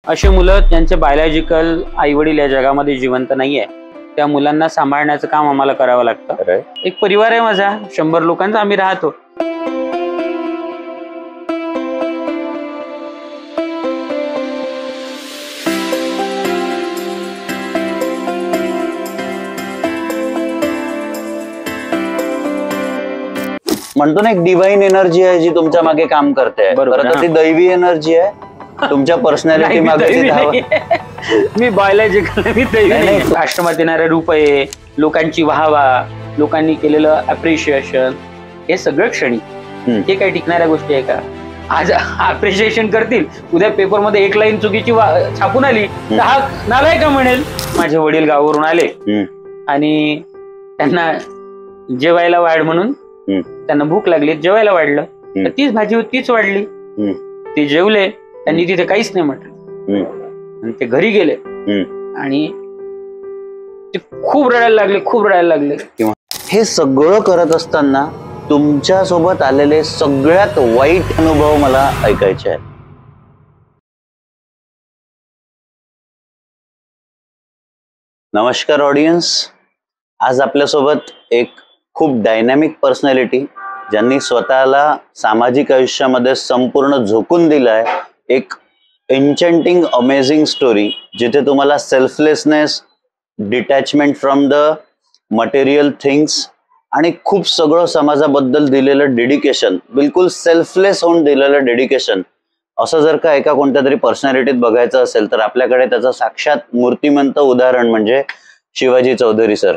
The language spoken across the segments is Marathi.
अशी मुलं ज्यांचे बायोलॉजिकल आई वडील या जगामध्ये जिवंत नाहीये, त्या मुलांना सांभाळण्याचं काम आम्हाला करावं लागतं. एक परिवार आहे माझा, 100 लोकांचा आम्ही राहतो. म्हणतो ना, एक डिवाइन एनर्जी आहे जी तुमच्या मागे काम करते. बरोबर, ती दैवी एनर्जी आहे तुमच्या पर्सनॅलिटी मागे. मी बायोलॉजिकल आश्रमात येणारे रूप आहे, लोकांची वाहवा, लोकांनी केलेलं अप्रिशिएशन, हे सगळं क्षणी. हे काही टिकणाऱ्या गोष्टी आहे का? आज अप्रिशिएशन करतील, उद्या पेपर मध्ये एक लाईन चुकीची छापून आली तर हा नालायक का म्हणेल. माझे वडील गावावरून आले आणि त्यांना जेवायला वाढ म्हणून त्यांना भूक लागली, जेवायला वाढलं तर तीच भाजी होती, तीच वाढली. ते जेवले, त्यांनी तिथे काहीच नाही म्हटलं आणि ते घरी गेले आणि ते खूप रडायला लागले. हे सगळं करत असताना तुमच्या सोबत आलेले सगळ्यात वाईट अनुभव मला ऐकायचे आहेत. नमस्कार ऑडियन्स, आज आपल्यासोबत एक खूप डायनॅमिक पर्सनॅलिटी, ज्यांनी स्वतःला सामाजिक आयुष्यामध्ये संपूर्ण झोकून दिलाय. एक एन्चेंटिंग अमेझिंग स्टोरी, जिथे तुम्हाला selflessness, detachment from the material things आणि खूप सगळं समाजाबद्दल दिलेलं डेडिकेशन, बिलकुल सेल्फलेस होऊन दिलेलं डेडिकेशन, असं जर का एका कोणत्या तरी पर्सनॅलिटीत बघायचं असेल तर आपल्याकडे त्याचं साक्षात मूर्तिमंत उदाहरण म्हणजे शिवाजी चौधरी सर.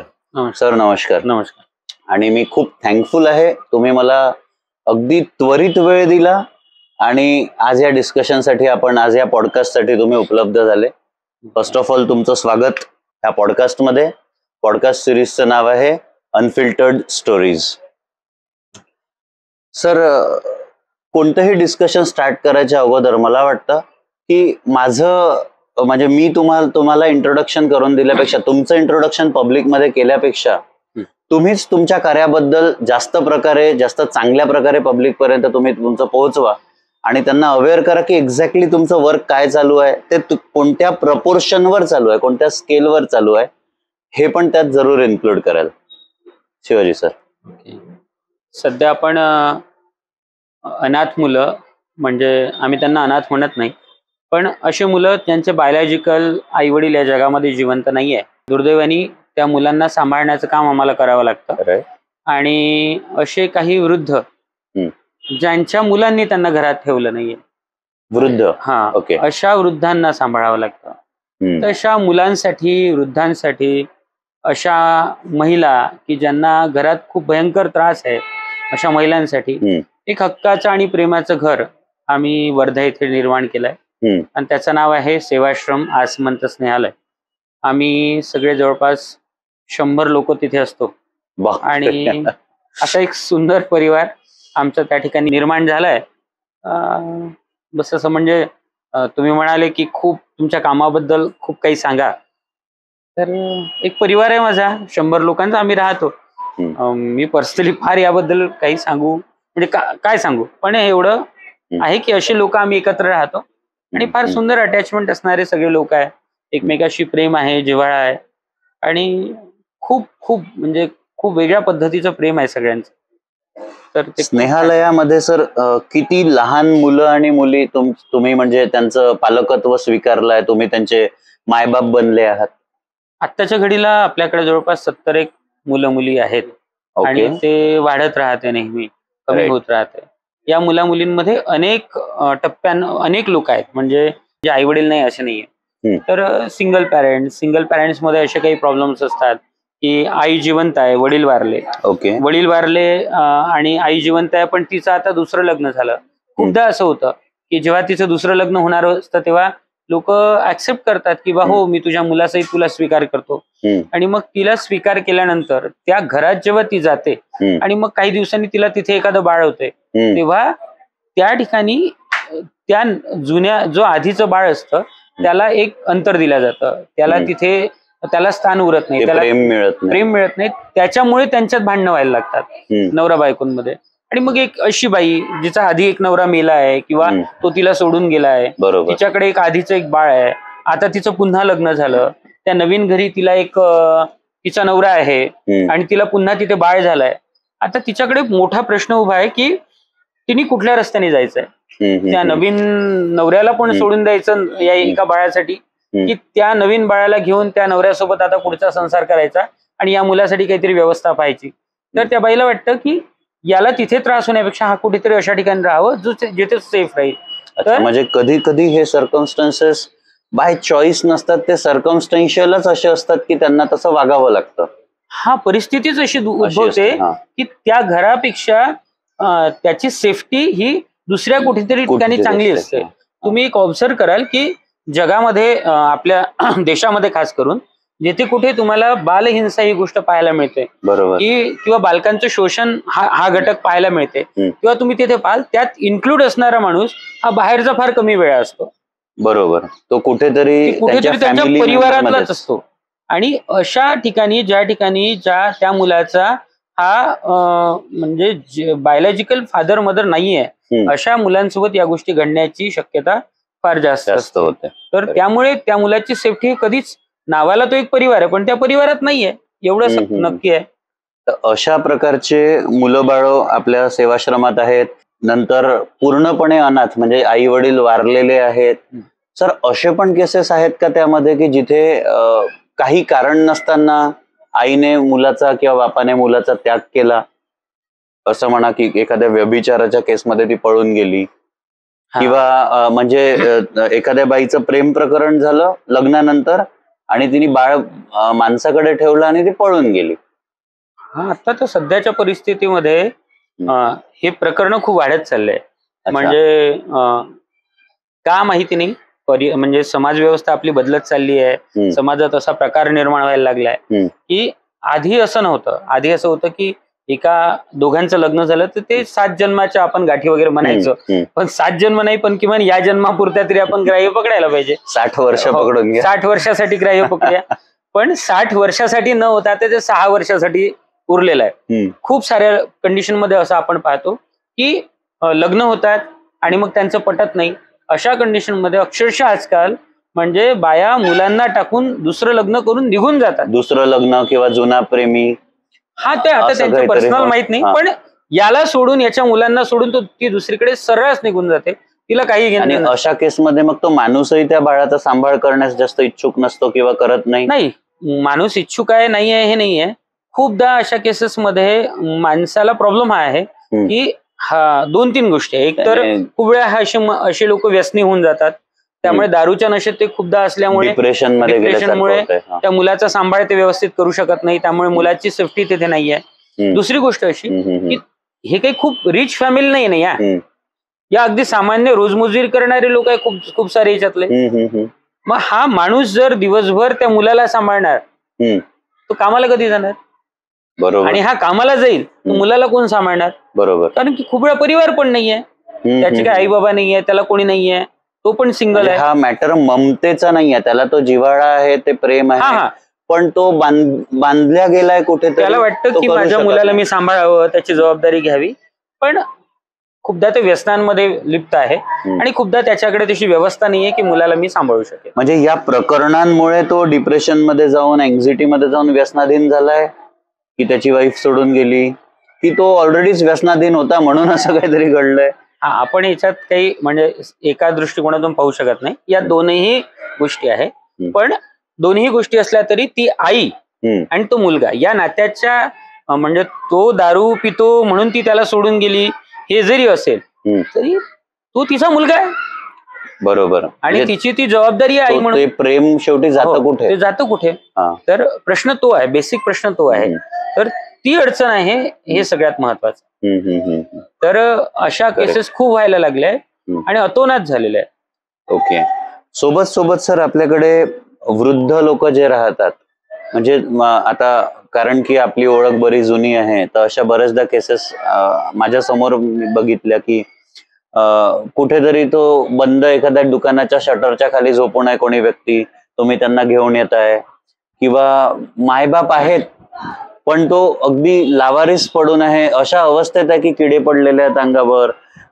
सर नमस्कार. नमस्कार. आणि मी खूप थँकफुल आहे, तुम्ही मला अगदी त्वरित वेळ दिला आणि आज या डिस्कशनसाठी, आपण आज या पॉडकास्टसाठी तुम्ही उपलब्ध झाले. फर्स्ट ऑफ ऑल तुमचं स्वागत ह्या पॉडकास्टमध्ये. पॉडकास्ट सिरीजचं नाव आहे अनफिल्टर्ड स्टोरीज. सर, कोणतंही डिस्कशन स्टार्ट करायच्या अगोदर मला वाटतं की म्हणजे मी तुम्हाला इंट्रोडक्शन करून दिल्यापेक्षा, तुमचं इंट्रोडक्शन पब्लिकमध्ये केल्यापेक्षा तुम्हीच तुमच्या कार्याबद्दल जास्त चांगल्या प्रकारे पब्लिक पर्यंत तुम्ही तुमचं पोहोचवा आणि त्यांना अवेअर करा की एक्झॅक्टली तुमचं वर्क काय चालू आहे, ते कोणत्या प्रपोर्शनवर चालू आहे, कोणत्या स्केलवर चालू आहे, हे पण त्यात जरूर इन्क्लूड कराल. शिवाजी सर. सध्या आपण अनाथ मुलं, म्हणजे आम्ही त्यांना अनाथ म्हणत नाही, पण अशी मुलं ज्यांचे बायोलॉजिकल आई वडील या जगामध्ये जिवंत नाहीये, दुर्दैवाने त्या मुलांना सांभाळण्याचं काम आम्हाला करावं लागतं. आणि असे काही वृद्ध ज्यांच्या मुलांनी त्यांना घरात ठेवलं नाहीये, वृद्ध, अशा वृद्धांना सांभाळावं लागतं. तशा मुलांसाठी, वृद्धांसाठी, अशा महिला की ज्यांना घरात खूप भयंकर त्रास आहे, अशा महिलांसाठी एक हक्काचं आणि प्रेमाचं घर आम्ही वर्धा येथे निर्माण केलंय आणि त्याचं नाव आहे सेवाश्रम आसमंत स्नेहालय. आम्ही सगळे जवळपास 100 लोक तिथे असतो आणि असा एक सुंदर परिवार आमचा त्या ठिकाणी निर्माण झालाय. बस असं म्हणजे तुम्ही म्हणाले की खूप तुमच्या कामाबद्दल खूप काही सांगा, तर एक परिवार आहे माझा, 100 लोकांचा आम्ही राहतो. मी पर्सनली फार याबद्दल काही सांगू म्हणजे काय सांगू, पण एवढं आहे की असे लोक आम्ही एकत्र राहतो आणि फार सुंदर अटॅचमेंट असणारे सगळे लोक आहे. एकमेकाशी प्रेम आहे, जिव्हाळा आहे आणि खूप खूप म्हणजे खूप वेगळ्या पद्धतीचं प्रेम आहे सगळ्यांचं. तर स्नेहालयामध्ये सर किती लहान मुलं आणि मुली तुम्ही म्हणजे त्यांचं पालकत्व स्वीकारलंय, तुम्ही त्यांचे मायबाप बनले आहात? आत्ताच्या घडीला आपल्याकडे जवळपास 70 मुलं मुली आहेत आणि ते वाढत राहते, नेहमी कमी होत राहते. या मुला मुलींमध्ये अनेक टप्प्यानं अनेक लोक आहेत, म्हणजे जे आई वडील नाही असे नाहीये. तर सिंगल पॅरेंट्स मध्ये असे काही प्रॉब्लेम्स असतात की आई जिवंत आहे, वडील वारले आणि आई जिवंत आहे पण तिचं आता दुसरं लग्न झालं. खूपदा असं होतं की जेव्हा तिचं दुसरं लग्न होणार असतं तेव्हा लोक ऍक्सेप्ट करतात की बा हो, मी तुझ्या मुलासहित तुला स्वीकार करतो. आणि मग तिला स्वीकार केल्यानंतर त्या घरात जेव्हा ती जाते आणि मग काही दिवसांनी तिला तिथे एखादं बाळ होते, तेव्हा त्या ठिकाणी त्या जुन्या जो आधीचं बाळ असतं त्याला एक अंतर दिलं जातं, त्याला तिथे त्याला स्थान उरत नाही, त्याला प्रेम मिळत नाही. त्याच्यामुळे त्यांच्यात भांडणं व्हायला लागतात नवरा बायकोंमध्ये. आणि मग एक अशी बाई जिचा आधी एक नवरा मेला आहे किंवा तो तिला सोडून गेला आहे, बरोबर. तिच्याकडे एक आधीचं एक बाळ आहे, आता तिचं पुन्हा लग्न झालं, त्या नवीन घरी तिला एक तिचा नवरा आहे आणि तिला पुन्हा तिथे बाळ झालंय. आता तिच्याकडे मोठा प्रश्न उभा आहे की तिने कुठल्या रस्त्याने जायचंय. त्या नवीन नवऱ्याला पण सोडून द्यायचं या एका बाळासाठी, की त्या नवीन बाळाला घेऊन त्या नवऱ्यासोबत आता पुढचा संसार करायचा आणि या मुलासाठी काहीतरी व्यवस्था पाहायची. तर त्या बाईला वाटतं की याला तिथे त्रास होण्यापेक्षा हा कुठेतरी अशा ठिकाणी राहावं जिथे सेफ राहील. तर म्हणजे कधी कधी हे सर्कमस्टन्सेस बाय चॉईस नसतात, ते सर्कमस्टन्शियलच असे असतात की त्यांना तसं वागावं लागतं. हा, परिस्थितीच अशी उद्भवते की त्या घरापेक्षा त्याची सेफ्टी ही दुसऱ्या कुठेतरी ठिकाणी चांगली असते. तुम्ही एक ऑब्झर्व कराल की जगामध्ये आपल्या देशामध्ये खास करून जिथे कुठे तुम्हाला बालहिंसा ही गोष्ट पाहायला मिळते, बरोबर, की किंवा बालकांचं शोषण हा घटक पाहायला मिळते, किंवा तुम्ही तिथे पाहाल त्यात इन्क्लूड असणारा माणूस हा बाहेरचा फार कमी वेळा असतो. बरोबर, तो कुठेतरी त्यांच्या परिवारातलाच असतो. आणि अशा ठिकाणी त्या मुलाचा हा म्हणजे बायोलॉजिकल फादर मदर नाहीये, अशा मुलांसोबत या गोष्टी घडण्याची शक्यता फार जास्त होते. तर त्यामुळे त्या मुलाची सेफ्टी कधीच, नावाला तो एक परिवार आहे पण त्या परिवारात नाहीये एवढं नक्की आहे. तर अशा प्रकारचे मुलं बाळ आपल्या सेवाश्रमात आहेत, नंतर पूर्णपणे अनाथ म्हणजे आई वडील वारलेले आहेत. सर, असे पण केसेस आहेत का त्यामध्ये की जिथे काही कारण नसताना आईने मुलाचा किंवा बापाने मुलाचा त्याग केला, असं म्हणा की एखाद्या व्यभिचाराच्या केसमध्ये ती पळून गेली, किंवा म्हणजे एखाद्या बाईचं प्रेम प्रकरण झालं लग्नानंतर आणि तिने बाळ माणसाकडे ठेवलं आणि ती पळून गेली. हा, आता तर सध्याच्या परिस्थितीमध्ये हे प्रकरण खूप वाढत चाललंय. म्हणजे का माहिती नाही, म्हणजे समाज व्यवस्था आपली बदलत चालली आहे, समाजात असा प्रकार निर्माण व्हायला लागलाय की आधी असं नव्हतं. आधी असं होतं की एका दोघांचं लग्न झालं तर ते 7 जन्माच्या आपण गाठी वगैरे म्हणायचो, पण 7 जन्म नाही पण किमान या जन्मापुरत्या तरी आपण ग्राह्य पकडायला पाहिजे. 60 वर्ष पकडून घ्या, 60 वर्षासाठी ग्राह्य पकडूया. पण 60 वर्षासाठी न होता ते 6 वर्षासाठी उरलेलं आहे. खूप साऱ्या कंडिशन मध्ये असं आपण पाहतो की लग्न होतात आणि मग त्यांचं पटत नाही. अशा कंडिशन मध्ये अक्षरशः आजकाल म्हणजे बाया मुलांना टाकून दुसरं लग्न करून निघून जातात. दुसरं लग्न किंवा जुना प्रेमी, हा ते आता त्यांचं पर्सनल माहित नाही, पण याला सोडून, याच्या मुलांना सोडून ती दुसरीकडे सर्रास निघून जाते. तिला काही घेणं नाही. अशा केसमध्ये मग तो माणूसही त्या बाळाचा सांभाळ करण्यास जास्त इच्छुक नसतो किंवा करत नाही. नाही, माणूस इच्छुक आहे नाही आहे हे नाहीये. खूपदा अशा केसेसमध्ये माणसाला प्रॉब्लेम हा आहे की 2-3 गोष्टी आहे. एक तर खूप वेळा असे लोक व्यसनी होऊन जातात, त्यामुळे दारूच्या नशेत ते खूपदा असल्यामुळे डिप्रेशनमुळे त्या मुलाचा सांभाळ ते व्यवस्थित करू शकत नाही, त्यामुळे मुलाची सेफ्टी तिथे नाहीये. दुसरी गोष्ट अशी की हे काही खूप रिच फॅमिली नाही ना, या अगदी सामान्य रोजमजुरी करणारे लोक आहे खूप खूप सारे याच्यातले. मग हा माणूस जर दिवसभर त्या मुलाला सांभाळणार तो कामाला कधी जाणार? बरोबर. आणि हा कामाला जाईल मुलाला कोण सांभाळणार? बरोबर, कारण की खूप वेळा परिवार पण नाहीये, त्याचे काही आई बाबा नाहीये, त्याला कोणी नाहीये, तो पण सिंगल आहे. हा मॅटर ममतेचा नाहीये, त्याला तो जिव्हाळा आहे, ते प्रेम आहे, पण तो बांधल्या गेलाय कुठे. त्याला वाटतं की माझ्या मुलाला मी सांभाळावं, त्याची जबाबदारी घ्यावी, पण खूपदा ते व्यसनांमध्ये लिप्त आहे आणि खूपदा त्याच्याकडे तशी व्यवस्था नाहीये की मुलाला मी सांभाळू शकेल. म्हणजे या प्रकरणांमुळे तो डिप्रेशन मध्ये जाऊन, अँझायटी मध्ये जाऊन व्यसनाधीन झालाय, की त्याची वाईफ सोडून गेली, की तो ऑलरेडीच व्यसनाधीन होता म्हणून असं काहीतरी घडलंय. आपण याच्यात काही म्हणजे एका दृष्टिकोनातून पाहू शकत नाही. या दोनही गोष्टी आहे, पण दोन्ही गोष्टी असल्या तरी ती आई आणि तो मुलगा या नात्याच्या, म्हणजे तो दारू पितो म्हणून ती त्याला सोडून गेली हे जरी असेल तरी तो तिचा मुलगा आहे. बरोबर, आणि तिची ती जबाबदारी आहे म्हणून. ते प्रेम शेवटी जातं कुठे? ते जातं कुठे? तर प्रश्न तो आहे, बेसिक प्रश्न तो आहे. तर ती अडचण आहे, हे सगळ्यात महत्वाचं. तर अशा केसेस खूप व्हायला लागल्या आणि अतोनात झालेल्या आहे. ओके. सोबत सर आपल्याकडे वृद्ध लोक जे राहतात, म्हणजे आता कारण की आपली ओळख बरी जुनी आहे, तर अशा बऱ्याचदा केसेस माझ्या समोर बघितल्या की कुठेतरी तो बंद एखाद्या दुकानाच्या शटरच्या खाली झोपून आहे कोणी व्यक्ती, तुम्ही त्यांना घेऊन येत आहे, किंवा मायबाप आहेत पण तो अगदी लावारिस पडून आहे, अशा अवस्थेत आहे की किडे पडलेले आहेत अंगावर,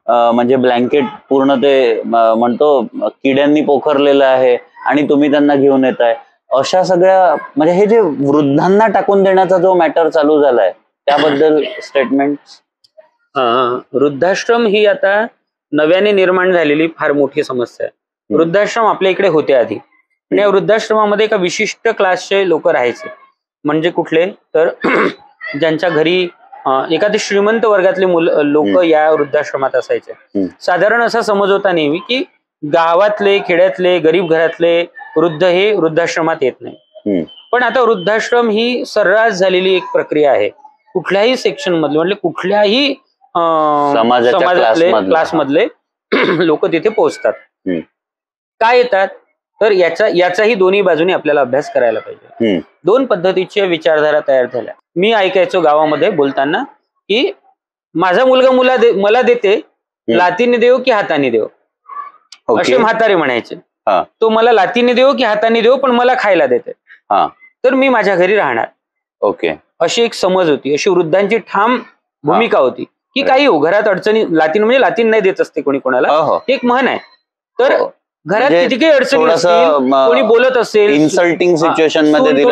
म्हणजे ब्लँकेट पूर्ण ते म्हणतो किड्यांनी पोखरलेलं आहे आणि तुम्ही त्यांना घेऊन येताय. अशा सगळ्या म्हणजे हे जे वृद्धांना टाकून देण्याचा जो मॅटर चालू झालाय त्याबद्दल स्टेटमेंट. वृद्धाश्रम ही आता नव्याने निर्माण झालेली फार मोठी समस्या आहे. वृद्धाश्रम आपल्या इकडे होते आधी, आणि या वृद्धाश्रमामध्ये एका विशिष्ट क्लासचे लोक राहायचे. म्हणजे कुठले तर ज्यांच्या घरी एखादे श्रीमंत वर्गातले लोक या वृद्धाश्रमात असायचे. साधारण असा समज होता नेहमी की गावातले, खेड्यातले, गरीब घरातले वृद्ध हे वृद्धाश्रमात येत नाही. पण आता वृद्धाश्रम ही सर्रास झालेली एक प्रक्रिया आहे. कुठल्याही सेक्शन मधले, म्हणजे कुठल्याही समाजातले क्लासमधले लोक तिथे पोहोचतात. काय येतात तर याचाही दोन्ही बाजूनी आपल्याला अभ्यास करायला पाहिजे. दोन पद्धतीच्या विचारधारा तयार झाल्या. मी ऐकायचो गावामध्ये बोलताना की माझा मुलगा मला देते, लातीने देव की हाताने देव, असे म्हातारे म्हणायचे. तो मला लातीने देव की हाताने देव पण मला खायला देते, तर मी माझ्या घरी राहणार. ओके, अशी एक समज होती, अशी वृद्धांची ठाम भूमिका होती की काही हो घरात अडचणी, लातीन म्हणजे लातीन नाही देत असते कोणी कोणाला, एक म्हण आहे. तर घरात किती काही अडचणी असतील, कोणी बोलत असेल, इन्सल्टिंग सिच्युएशन मध्ये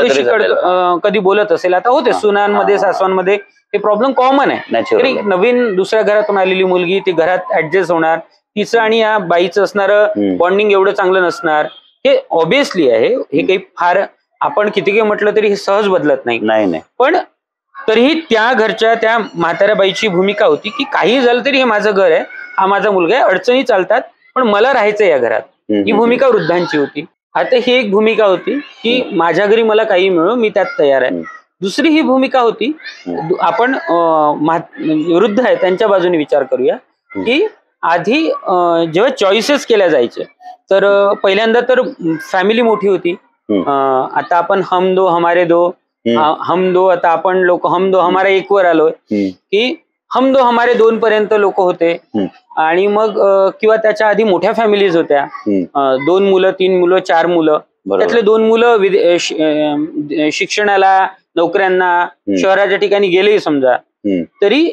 कधी बोलत असेल, आता होते सुनांमध्ये सासवांमध्ये हे प्रॉब्लेम कॉमन आहे. नवीन दुसऱ्या घरातून आलेली मुलगी ती घरात ऍडजस्ट होणार, तिचं आणि या बाईचं असणारं बॉन्डिंग एवढं चांगलं नसणार, हे ऑब्विसली आहे. हे काही फार आपण किती काही म्हटलं तरी हे सहज बदलत नाही. पण तरीही त्या घरच्या त्या म्हाताऱ्या बाईची भूमिका होती की काही झालं तरी हे माझं घर आहे, हा माझा मुलगा आहे, अडचणी चालतात पण मला राहायचंय या घरात. ही भूमिका वृद्धांची होती. आता ही एक भूमिका होती की माझ्या घरी मला काही मिळो, मी त्यात तयार आहे. दुसरी ही भूमिका होती, आपण वृद्ध आहे त्यांच्या बाजूने विचार करूया की आधी जेव्हा चॉईसेस केल्या जायचे तर पहिल्यांदा तर फॅमिली मोठी होती. आता आपण हम दो हमारे दो, हम दो, आता आपण लोक हम दो हमारे एक वर आलोय की हम दो हमारे 2 पर्यंत लोक होते. आणि मग किंवा त्याच्या आधी मोठ्या फॅमिलीज होत्या, 2 मुलं 3 मुलं 4 मुलं, त्यातले 2 मुलं शिक्षणाला नोकऱ्यांना शहराच्या ठिकाणी गेलेही समजा, तरी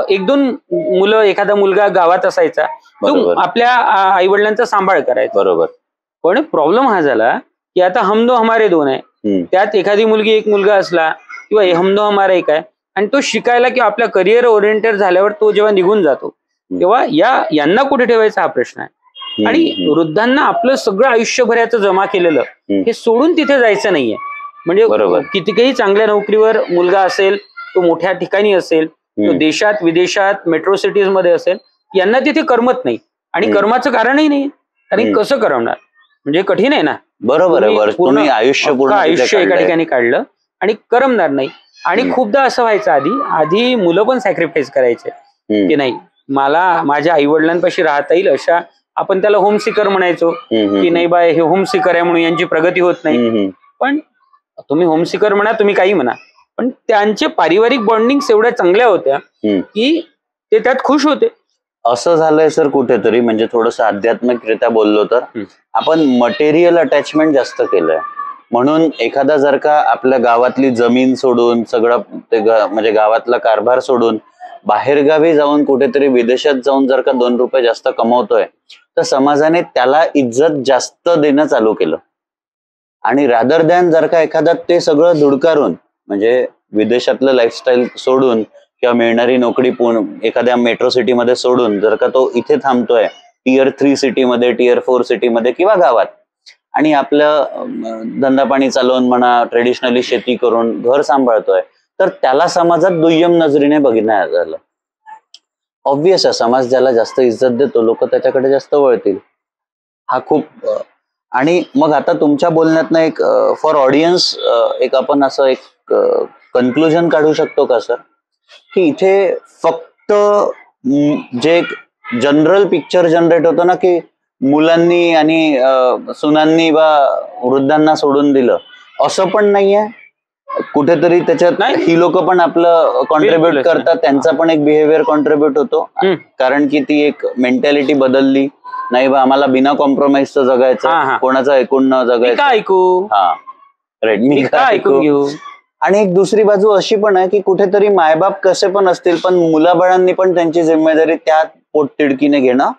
1-2 मुलं, एखादा मुलगा गावात असायचा तो आपल्या आई वडिलांचा सांभाळ करायचा. बरोबर. पण प्रॉब्लेम हा झाला की आता हम दो हमारे 2 आहे, त्यात एखादी मुलगी एक मुलगा असला किंवा हम दो हमारा एक आहे, आणि तो शिकायला किंवा आपल्या करिअर ओरिएंटेड झाल्यावर तो जेव्हा निघून जातो तेव्हा यांना कुठे ठेवायचा हा प्रश्न आहे. आणि वृद्धांना आपलं सगळं आयुष्यभराचं जमा केलेलं हे सोडून तिथे जायचं नाहीये. म्हणजे कितीही चांगल्या नोकरीवर मुलगा असेल, तो मोठ्या ठिकाणी असेल, तो देशात विदेशात मेट्रो सिटीज मध्ये असेल, यांना तिथे करमत नाही. आणि कर्माचं कारणही नाही, कारण कसं करमणार, म्हणजे कठीण आहे ना. बरोबर आहे. पूर्ण आयुष्य एका ठिकाणी काढलं आणि करमणार नाही. आणि खूपदा असं व्हायचं, आधी मुलं पण सॅक्रिफाईस करायचे की नाही मला माझ्या आई वडिलांपाशी राहता येईल अशा, आपण त्याला होम सिकर म्हणायचो की नाही बाय हे होम सिकर आहे म्हणून यांची प्रगती होत नाही. पण तुम्ही होम सिकर म्हणा, तुम्ही काही म्हणा, पण त्यांचे पारिवारिक बॉन्डिंग एवढ्या चांगल्या होत्या की ते त्यात खुश होते. असं झालंय सर कुठेतरी, म्हणजे थोडस आध्यात्मिकरित्या बोललो तर आपण मटेरियल अटॅचमेंट जास्त केलंय. म्हणून एखादा जर का आपल्या गावातली जमीन सोडून सगळं ते म्हणजे गावातला कारभार सोडून बाहेरगावी जाऊन कुठेतरी विदेशात जाऊन जर का 2 रुपये जास्त कमवतोय, तर समाजाने त्याला इज्जत जास्त देणं चालू केलं. आणि रादर दॅन जर का एखादा ते सगळं धुडकारून म्हणजे विदेशातलं लाईफस्टाईल सोडून किंवा मिळणारी नोकरी एखाद्या मेट्रो सिटीमध्ये सोडून जर का तो इथे थांबतोय Tier 3 सिटीमध्ये, Tier 4 सिटीमध्ये किंवा गावात, आणि आपलं धंदा पाणी चालवून म्हणा, ट्रेडिशनली शेती करून घर सांभाळतोय, तर त्याला समाजात दुय्यम नजरेने बघण्यात आलं. ऑब्विस आहे, समाज ज्याला जास्त इज्जत देतो लोक त्याच्याकडे जास्त वळतील. हा खूप. आणि मग आता तुमच्या बोलण्यातनं एक फॉर ऑडियन्स एक आपण असं एक कन्क्लुजन काढू शकतो का सर, की इथे फक्त जे एक जनरल पिक्चर जनरेट होतं ना की मुलांनी आणि सुनांनी बा वृद्धांना सोडून दिलं, असं पण नाहीये. कुठेतरी त्याच्यात ही लोक पण आपलं कॉन्ट्रीब्युट करतात, त्यांचा पण एक बिहेवियर कॉन्ट्रीब्युट होतो, कारण की ती एक मेंटॅलिटी बदलली. नाही बा आम्हाला बिना कॉम्प्रोमाइजचं जगायचं, कोणाचं ऐकून न जगायचं. ऐकू हा राईट, मी ऐकून घेऊ. आणि एक दुसरी बाजू अशी पण आहे की कुठेतरी मायबाप कसे पण असतील, पण मुलाबाळांनी पण त्यांची जिम्मेदारी त्या पोटतिडकीने घेणं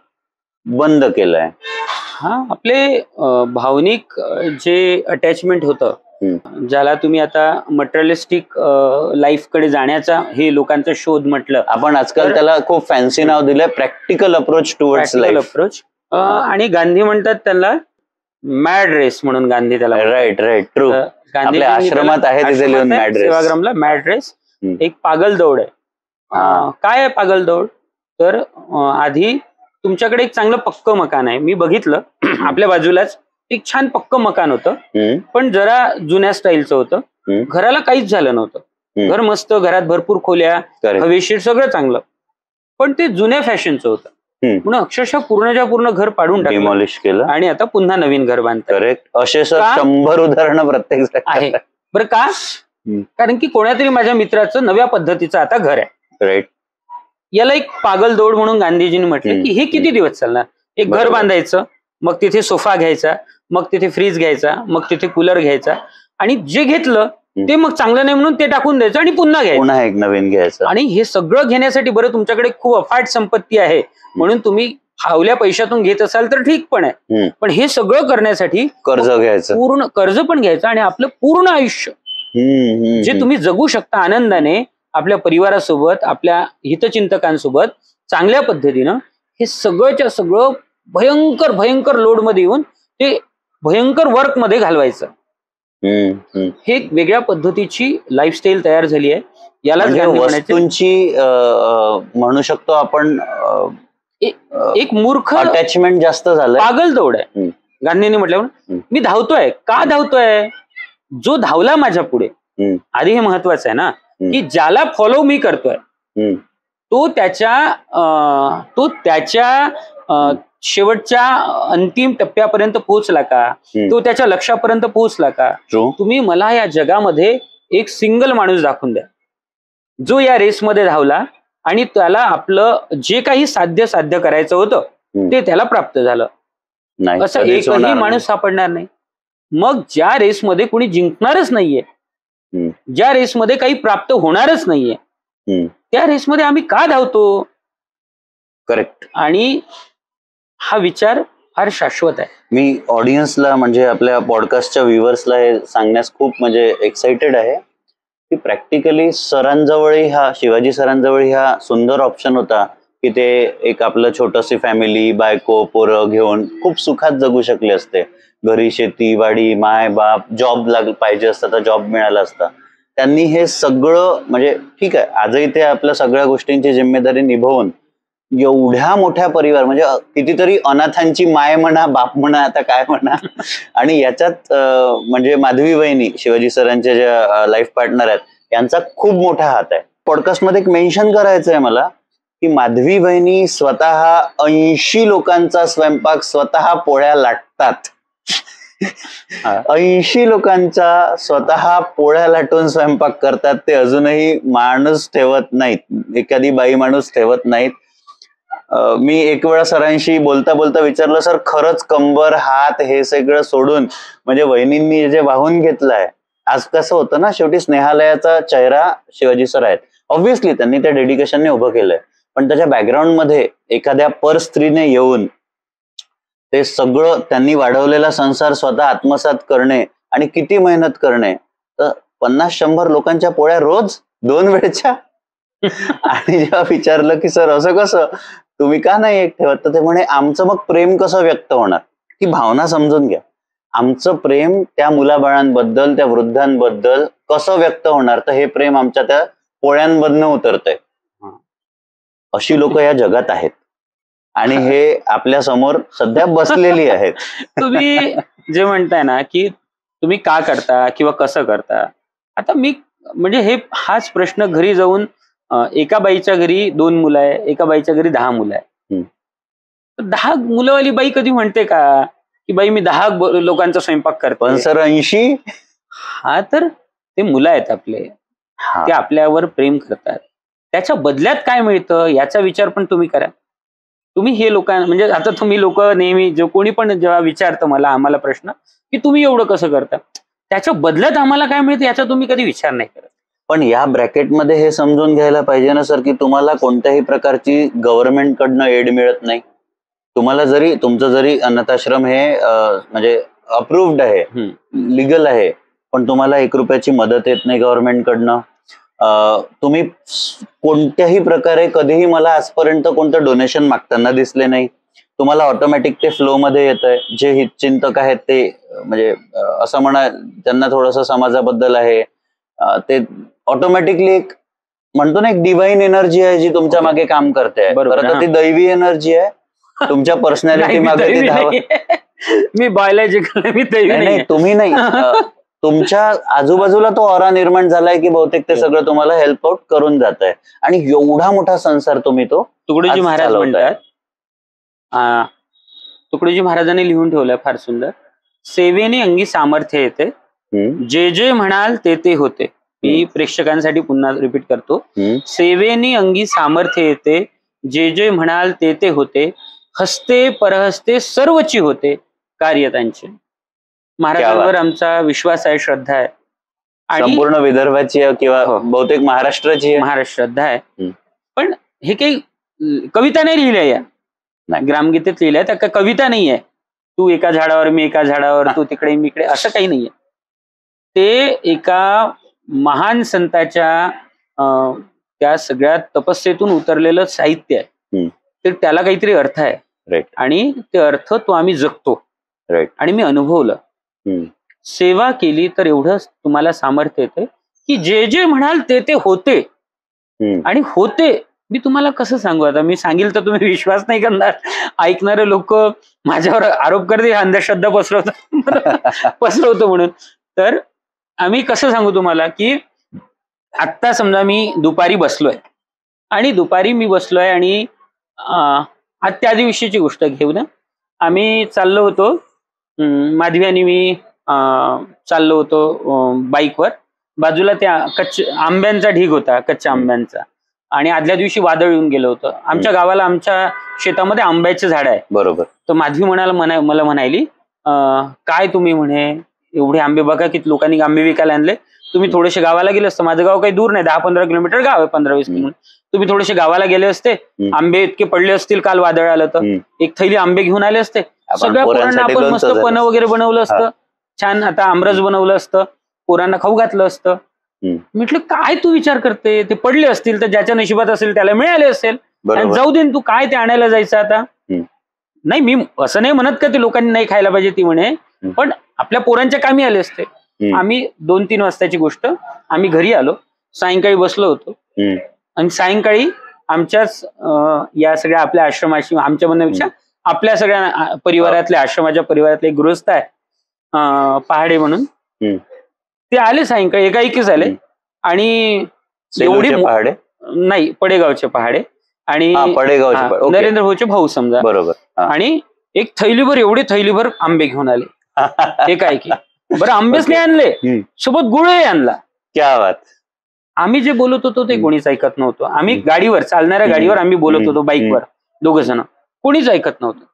बंद केलंय. हा, आपले भावनिक जे अटॅचमेंट होतं, ज्याला तुम्ही आता मटेरियलिस्टिक लाईफ कडे जाण्याचा हे लोकांचा शोध म्हटलं, आपण आजकाल त्याला खूप फॅन्सी नाव दिलंय, practical approach towards life. Approach. आणि गांधी म्हणतात त्याला मॅड रेस म्हणून. गांधी त्याला राईट राईट ट्रू. आपल्या आश्रमात आहे तिथे लिहून मॅड रेस. सेवाग्रामला मॅड रेस, एक पागल दौड आहे. काय आहे पागल दौड? तर आधी तुमच्याकडे एक चांगलं पक्क मकान आहे, मी बघितलं आपल्या बाजूलाच एक छान पक्क मकान होतं, पण जरा जुन्या स्टाईलचं होतं. घराला काहीच झालं नव्हतं, घर मस्त, घरात भरपूर खोल्या, हवेशीर, सगळं चांगलं, पण ते जुन्या फॅशनचं होतं. म्हणून अक्षरशः पूर्णच्या पूर्ण घर पाडून डिमॉलिश केलं आणि आता पुन्हा नवीन घर बांधतात. करेक्ट. असे 100 उदाहरणं प्रत्येक आहे. बरं का? कारण की कोणातरी माझ्या मित्राचं नव्या पद्धतीचं आता घर आहे. राईट. याला एक पागल दौड म्हणून गांधीजींनी म्हटलं की हे किती दिवस चालणार? एक घर बांधायचं, मग तिथे सोफा घ्यायचा, मग तिथे फ्रीज घ्यायचा, मग तिथे कूलर घ्यायचा, आणि जे घेतलं ते मग चांगलं नाही म्हणून ते टाकून द्यायचं आणि पुन्हा घ्यायचं, पुन्हा एक नवीन घ्यायचं. आणि हे सगळं घेण्यासाठी बरं तुमच्याकडे खूप अफाट संपत्ती आहे म्हणून तुम्ही फावल्या पैशातून घेत असाल तर ठीक पण आहे, पण हे सगळं करण्यासाठी कर्ज घ्यायचं, पूर्ण कर्ज पण घ्यायचं, आणि आपलं पूर्ण आयुष्य जे तुम्ही जगू शकता आनंदाने आपल्या परिवारासोबत, आपल्या हितचिंतकांसोबत चांगल्या पद्धतीनं, हे सगळंच्या सगळं भयंकर भयंकर लोड मध्ये येऊन ते भयंकर वर्क मध्ये घालवायचं. हे एक वेगळ्या पद्धतीची लाईफस्टाईल तयार झाली आहे. याला वस्तूंची म्हणू शकतो आपण एक मूर्ख अटॅचमेंट जास्त झालं, पागल दौड आहे. गांधींनी म्हटल्यावर मी धावतोय, का धावतोय? जो धावला माझ्या पुढे, आधी हे महत्वाचं आहे ना, की ज्याला फॉलो मी करतोय तो त्याच्या शेवटच्या अंतिम टप्प्यापर्यंत पोहोचला का, तो त्याच्या लक्ष्यापर्यंत पोहोचला का? तुम्ही मला या जगामध्ये एक सिंगल माणूस दाखवून द्या जो या रेसमध्ये धावला आणि त्याला आपलं जे काही साध्य करायचं होतं ते त्याला प्राप्त झालं. असं एकही माणूस सापडणार नाही. मग ज्या रेसमध्ये कोणी जिंकणारच नाहीये, ज्या रेसमध्ये काही प्राप्त होणारच नाहीये, त्या रेसमध्ये आम्ही का धावतो? करेक्ट. आणि हा विचार फार शाश्वत आहे. मी ऑडियन्सला, म्हणजे आपल्या पॉडकास्टच्या व्ह्युअर्सला हे सांगण्यास खूप म्हणजे एक्साइटेड आहे की प्रॅक्टिकली सरांजवळही हा, शिवाजी सरांजवळही हा सुंदर ऑप्शन होता की ते एक आपलं छोटंशी फॅमिली, बायको, पोरं घेऊन खूप सुखात जगू शकले असते. घरी शेती, वाडी, माय बाप, जॉब पाहिजे असता तर जॉब मिळाला असता. त्यांनी हे सगळं, म्हणजे ठीक आहे आजही ते आपल्या सगळ्या गोष्टींची जिम्मेदारी निभवून एवढ्या मोठ्या परिवार, म्हणजे कितीतरी अनाथांची माय म्हणा, बाप म्हणा, आता काय म्हणा, आणि याच्यात म्हणजे माधवी वहिनी, शिवाजी सरांच्या ज्या लाईफ पार्टनर आहेत, यांचा खूप मोठा हात आहे. पॉडकास्टमध्ये एक मेन्शन करायचं आहे मला की माधवी वहिनी स्वतः 80 लोकांचा स्वयंपाक स्वतः पोळ्या लाटतात. 80 लोकांचा स्वतः पोळ्या लाटून स्वयंपाक करतात. ते अजूनही माणूस ठेवत नाहीत, एखादी बाई माणूस ठेवत नाहीत. मी एक वेळा सरांशी बोलता बोलता विचारलं, सर खरंच कंबर, हात हे सगळं सोडून म्हणजे वहिनींनी जे वाहून घेतलंय, आज कसं होतं ना, शेवटी स्नेहालयाचा चेहरा शिवाजी सर आहेत. ऑब्व्हियसली त्यांनी त्या डेडिकेशनने उभं केलंय, पण त्याच्या बॅकग्राऊंड मध्ये एखाद्या पर स्त्रीने येऊन ते सगळं त्यांनी वाढवलेला संसार स्वतः आत्मसात करणे आणि किती मेहनत करणे, तर 50-100 लोकांच्या पोळ्या रोज 2 वेळच्या. आणि जेव्हा विचारलं की सर असं कसं, तुम्ही का नाही एक ठेवत, तर ते म्हणे आमचं मग प्रेम कसं व्यक्त होणार? ती भावना समजून घ्या. आमचं प्रेम त्या मुलाबाळांबद्दल, त्या वृद्धांबद्दल कसं व्यक्त होणार, तर हे प्रेम आमच्या त्या पोळ्यांमधनं उतरतंय. अशी लोक या जगात आहेत आणि हे आपल्या समोर सध्या बसलेली आहेत. तुम्ही जे म्हणताय ना की तुम्ही का करता किंवा कसं करता, आता मी म्हणजे हाच प्रश्न घरी जाऊन, एका बाईच्या घरी 2 मुलं आहे, एका बाईच्या घरी 10 मुलं आहे. 10 मुलंवाली बाई कधी म्हणते का की बाई मी 10 लोकांचा स्वयंपाक करते? पण सर 80, हा तर ते मुलं आहेत आपले, ते आपल्यावर प्रेम करतात. त्याच्या बदल्यात काय मिळतं याचा विचार पण तुम्ही करा. तुम्ही हे लोकांना, म्हणजे आता तुम्ही लोक नेहमी, जो कोणी पण जेव्हा विचारतं मला, आम्हाला प्रश्न की तुम्ही एवढं कसं करता, त्याच्या बदल्यात आम्हाला काय मिळतं याचा तुम्ही कधी विचार नाही करत. पण या ब्रॅकेटमध्ये हे समजून घ्यायला पाहिजे ना सर, की तुम्हाला कोणत्याही प्रकारची गव्हर्नमेंट कडनं एड मिळत नाही. तुम्हाला जरी तुमचं जरी अनाथाश्रम हे म्हणजे अप्रूव्ड आहे, लिगल आहे, पण तुम्हाला 1 रुपयाची मदत येत नाही गव्हर्नमेंट कडनं. तुम्ही कोणत्याही प्रकारे कधीही मला आजपर्यंत कोणतं डोनेशन मागताना दिसले नाही. तुम्हाला ऑटोमॅटिक ते फ्लो मध्ये येत आहे. जे हितचिंतक आहेत ते म्हणजे असं म्हणा त्यांना थोडंसं समाजाबद्दल आहे, ते ऑटोमॅटिकली एक म्हणतो ना एक डिवाइन एनर्जी आहे जी तुमच्या मागे काम करते. खरं तर ती दैवी एनर्जी आहे तुमच्या पर्सनॅलिटी मागे. मी बायोलॉजिकल मी नाही, तुम्ही नाही, तुमच्या आजूबाजूला तो ऑरा निर्माण झालाय की बहुतेक ते सगळं तुम्हाला हेल्प आउट करून जात आहे. आणि एवढा मोठा संसार तुम्ही तो तुकडोजी महाराज म्हणतात, तुकडोजी महाराजांनी लिहून ठेवलंय फार सुंदर, सेवेने अंगी सामर्थ्य येते, जे जे म्हणाल ते ते होते. मी प्रेक्षकांसाठी पुन्हा रिपीट करतो, सेवेने अंगी सामर्थ्य येते, जे जे म्हणाल ते ते होते, हस्ते परहस्ते सर्वची होते कार्य त्यांचे. महाराजांवर आमचा विश्वास आहे, श्रद्धा आहे. आणि संपूर्ण विदर्भाची किंवा बहुतेक महाराष्ट्राची श्रद्धा आहे. पण हे काही कविता नाही लिहिल्या, या ग्रामगीतेत लिहिल्या, त्या कविता नाही आहे. तू एका झाडावर मी एका झाडावर, तू तिकडे मी इकडे, असं काही नाहीये. ते एका महान संताच्या त्या सगळ्या तपस्येतून उतरलेलं साहित्य आहे. तर त्याला काहीतरी अर्थ आहे, आणि ते अर्थ तो आम्ही जगतो. आणि मी अनुभवलं. सेवा केली तर एवढंच तुम्हाला सामर्थ्य येते की जे जे म्हणाल ते ते होते. आणि होते, मी तुम्हाला कसं सांगू, आता मी सांगेल तर तुम्ही विश्वास नाही करणार. ऐकणारे लोक माझ्यावर आरोप करते अंधश्रद्धा पसरवतो म्हणून. तर आम्ही कसं सांगू तुम्हाला, की आत्ता समजा मी दुपारी बसलोय, आणि दुपारी मी बसलोय आणि आज त्या दिवशीची गोष्ट घेऊ ना, आम्ही चाललो होतो, माधवी आणि मी चाललो होतो बाईकवर. बाजूला त्या आंब्यांचा ढीग होता, कच्च्या आंब्यांचा, आणि आदल्या दिवशी वादळ येऊन गेलं होतं. आमच्या गावाला, आमच्या शेतामध्ये आंब्याचे झाड आहे. बरोबर. तर माधवी मला म्हणाली, काय तुम्ही म्हणे एवढे आंबे बघा, की लोकांनी आंबे विकायला आणले, तुम्ही थोडेसे गावाला गेले असते. माझं गाव काही दूर नाही, 10-15 किलोमीटर गाव आहे, 15-20 किलोमीटर. तुम्ही थोडेसे गावाला गेले असते, आंबे इतके पडले असतील, काल वादळ आलं तर एक थैली आंबे घेऊन आले असते. सगळ्या पोरांना आपण मस्त पन्ह वगैरे बनवलं असतं, छान आता आमरस बनवलं असतं, पोरांना खाऊ घातलं असतं. म्हटलं काय तू विचार करते, ते पडले असतील तर ज्याच्या नशिबात असेल त्याला मिळाले असेल, जाऊ दे, तू काय ते आणायला जायचं आता. नाही, मी असं नाही म्हणत का ते लोकांनी नाही खायला पाहिजे ती म्हणे, पण आपल्या पोरांच्या कामी आले असते. आम्ही 2-3 वाजताची गोष्ट, आम्ही घरी आलो, सायंकाळी बसलो होतो, आणि सायंकाळी आमच्याच या सगळ्या आपल्या आश्रमाशी, आमच्या म्हणण्यापेक्षा आपल्या सगळ्या परिवारातल्या, आश्रमाच्या परिवारातले एक गृहस्थ आहे पहाडे म्हणून, ते आले सायंकाळी, एकाएकीच आले. आणि एवढी पहाडे नाही, पडेगावचे पहाडे, आणि नरेंद्र भाऊचे भाऊ समजा. बरोबर. आणि एक थैलीभर, एवढे थैलीभर आंबे घेऊन आले एकाएकी. बरं, आंबेच नाही आणले, सोबत गुळही आणला. क्या बात. आम्ही जे बोलत होतो ते कोणीच ऐकत नव्हतं. आम्ही गाडीवर, चालणाऱ्या गाडीवर आम्ही बोलत होतो, बाईकवर 2 जण, कोणीच ऐकत नव्हतं.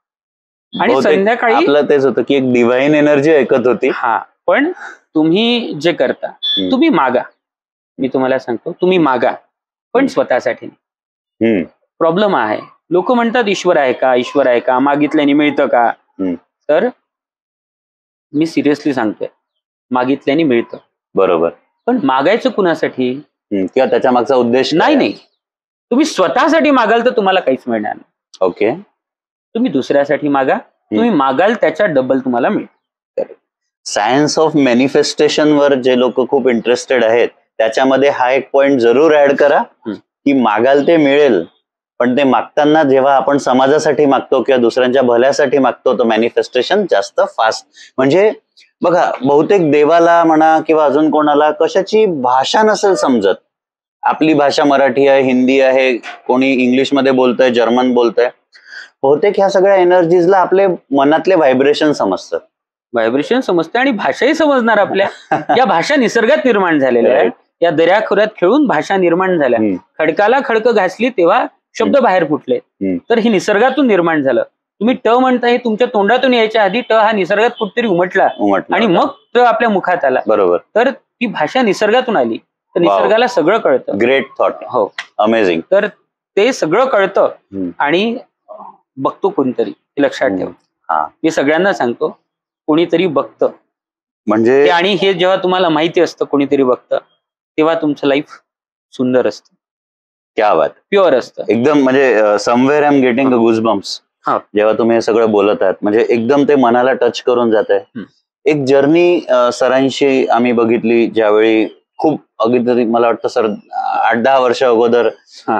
आणि संध्याकाळी आपलं तेच होतं की एक डिवाइन एनर्जी ऐकत होती. पण तुम्ही जे करता, तुम्ही मागा, मी तुम्हाला सांगतो, तुम्ही मागा, पण स्वतःसाठी नाही. प्रॉब्लेम आहे, लोक म्हणतात ईश्वर आहे का, ईश्वर आहे का, मागितल्याने मिळतं का. तर मी सिरियसली सांगतोय, मागितल्याने मिळतं. बरोबर. पण मागायचं कुणासाठी, किंवा त्याच्या मागचा उद्देश नाही. तुम्ही स्वतःसाठी मागाल तर तुम्हाला काहीच मिळणार नाही. ओके. तुम्ही दुसऱ्यासाठी मागा, तुम्ही मागाल त्याच्या डबल तुम्हाला मिळेल. सायन्स ऑफ मॅनिफेस्टेशन वर जे लोक खूप इंटरेस्टेड आहेत, त्याच्यामध्ये हा एक पॉइंट जरूर ऍड करा की मागाल ते मिळेल, पण ते मागताना जेव्हा आपण समाजासाठी मागतो किंवा दुसऱ्यांच्या भल्यासाठी मागतो, तर मॅनिफेस्टेशन जास्त फास्ट. म्हणजे बघा, बहुतेक देवाला म्हणा किंवा अजून कोणाला कशाची भाषा नसेल समजत. आपली भाषा मराठी आहे, हिंदी आहे, कोणी इंग्लिशमध्ये बोलतंय, जर्मन बोलतंय, बहुतेक ह्या सगळ्या एनर्जीजला आपले मनातले व्हायब्रेशन समजतात. व्हायब्रेशन समजते आणि भाषाही समजणार आपल्या. या भाषा निसर्गात निर्माण झालेल्या आहेत. या दर्याखोऱ्यात खेळून भाषा निर्माण झाल्या. खडकाला खडकं घासली तेव्हा शब्द बाहेर फुटले. तर हे निसर्गातून निर्माण झालं. तुम्ही ट म्हणता, हे तुमच्या तोंडातून यायच्या आधी ट हा निसर्गात कुठेतरी उमटला, आणि मग सूत्र आपल्या मुखात आला, बरोबर, तर ती भाषा निसर्गातून आली, तर निसर्गाला सगळं कळतं. Great thought. हो, अमेझिंग. तर ते सगळं कळतं आणि बघतो कोणीतरी, हे लक्षात ठेव. मी सगळ्यांना सांगतो, कोणीतरी बघतं म्हणजे, आणि हे जेव्हा तुम्हाला माहिती असतं कोणीतरी बघतं, तेव्हा तुमचं लाईफ सुंदर असतं, क्या बात, प्युअर असतं एकदम. म्हणजे समवेअर आय एम गेटिंग गुजबम्प्स जेव्हा तुम्ही हे सगळं बोलत आहात. म्हणजे एकदम ते मनाला टच करून जात आहे. एक जर्नी सरांशी आम्ही बघितली, ज्यावेळी खूप अगदी मला वाटतं सर 8-10 वर्ष अगोदर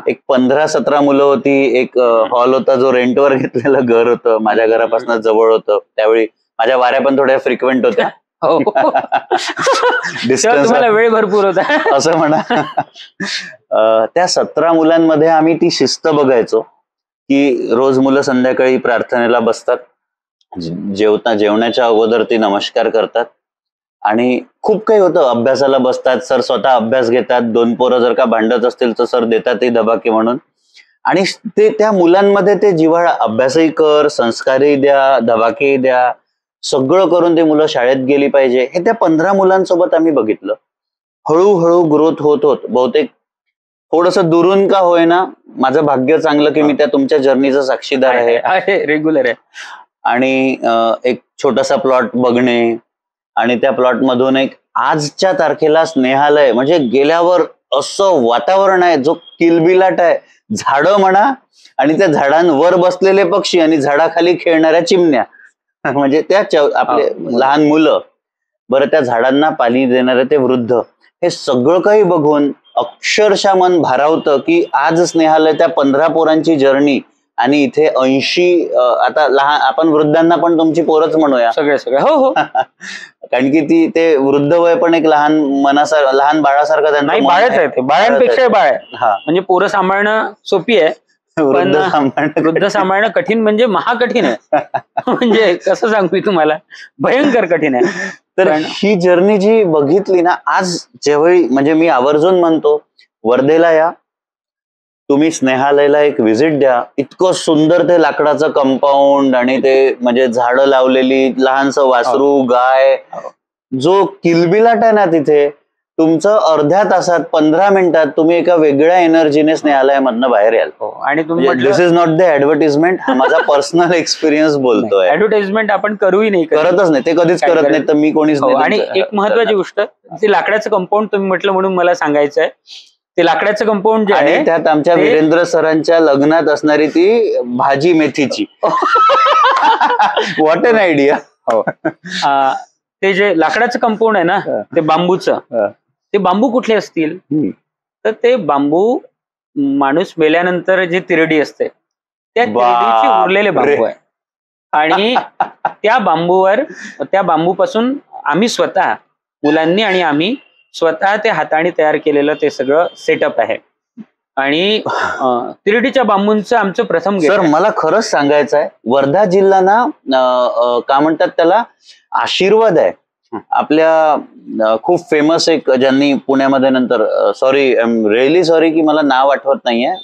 एक 15-17 मुलं होती, एक हॉल होता जो रेंटवर घेतलेलं घर होतं, माझ्या घरापासून जवळ होतं. त्यावेळी माझ्या वाऱ्या पण थोड्या फ्रिक्वेंट होत्या. तुम्हाला वेळ भरपूर होता असं म्हणा. त्या 17 मुलांमध्ये आम्ही ती शिस्त बघायचो की रोज मुलं संध्याकाळी प्रार्थनेला बसतात, जेवणाच्या अगोदर ती नमस्कार करतात आणि खूप काही होतं. अभ्यासाला बसतात, सर स्वतः अभ्यास घेतात. 2 पोरं जर का भांडत असतील तर सर देतात धबाके म्हणून. आणि ते त्या मुलांमध्ये ते जिव्हाळा, अभ्यासही कर, संस्कारही द्या, धबाकेही द्या, सगळं करून ते मुलं शाळेत गेली पाहिजे, हे त्या 15 मुलांसोबत आम्ही बघितलं. हळूहळू ग्रोथ होत होत, बहुतेक थोडस दुरून का होईना, माझं भाग्य चांगलं की मी त्या तुमच्या जर्नीचा साक्षीदार आहे, रेग्युलर आहे. आणि एक छोटासा प्लॉट बघणे आणि त्या प्लॉट मधून एक आजच्या तारखेला स्नेहालय, म्हणजे गेल्यावर असं वातावरण आहे जो किलबिलाट आहे. झाडं म्हणा आणि त्या झाडांवर बसलेले पक्षी आणि झाडाखाली खेळणाऱ्या चिमण्या, म्हणजे त्या आपले लहान मुलं, बरं त्या झाडांना पाणी देणारे ते वृद्ध, हे सगळं काही बघून अक्षरशः मन भारावतं की आज स्नेहालय त्या 15 पोरांची जर्नी आणि इथे 80, आता लहान, आपण वृद्धांना पण तुमची पोरच म्हणूया सगळे. हो हो कारण की ते वृद्ध वय पण एक लहान मनासारखं, लहान बाळासारखं नाही, बाळच आहे ते, बाळांपेक्षा बाळ आहे. म्हणजे पोरं सांभाळणं सोपी आहे, वृद्ध सांभाळणं कठीण, म्हणजे महाकठीण आहे. म्हणजे कसं सांगू मी तुम्हाला, भयंकर कठीण आहे. तर ही जर्नी जी बघितली ना, आज जेव्हाही, म्हणजे मी आवर्जून म्हणतो वर्धेला या, तुम्ही स्नेहालयला एक व्हिजिट द्या. इतकं सुंदर ते लाकडाचं कंपाऊंड आणि ते म्हणजे झाडं लावलेली, लहानसं वासरू, गाय, जो किलबिलाट आहे ना तिथे, तुमचं अर्ध्या तासात 15 मिनिटात तुम्ही एका वेगळ्या एनर्जीने स्नेहालयामधनं बाहेर याल. आणि तुम्ही दिस इज नॉट द ऍडव्हर्टिजमेंट, हा माझा पर्सनल एक्सपिरियन्स बोलतोय. ऍडव्हर्टाइजमेंट आपण करूही नाही, करतच नाही, ते कधीच करत नाही, तर मी कोणीच नाही. आणि एक महत्वाची गोष्ट, ते लाकडाचं कंपाऊंड तुम्ही म्हटलं म्हणून मला सांगायचं आहे, ते लाकडाचं कंपाऊंड जे आहे, त्यात आमच्या वीरेंद्र सरांच्या लग्नात असणारी ती भाजी मेथीची, व्हॉट एन आयडिया. हो, ते जे लाकडाचं कंपाऊंड आहे ना, ते बांबूचं, ते बांबू कुठले असतील, तर ते बांबू माणूस मेल्यानंतर जे तिरडी असते त्या तिरडीचे उरलेले बांबू आहे. आणि त्या बांबूपासून आम्ही स्वतः, मुलांनी आणि आम्ही स्वतः ते हाताने तयार केलेलं ते सगळं सेटअप आहे. आणि तिरडीच्या बांबूंचं आमचं प्रथम सर, मला खरंच सांगायचं आहे, वर्धा जिल्हा ना, का म्हणतात त्याला, आशीर्वाद आहे. आपल्या खूप फेमस एक, ज्यांनी पुण्यामध्ये नंतर, sorry, I am really sorry की मला नाव आठवत नाहीये,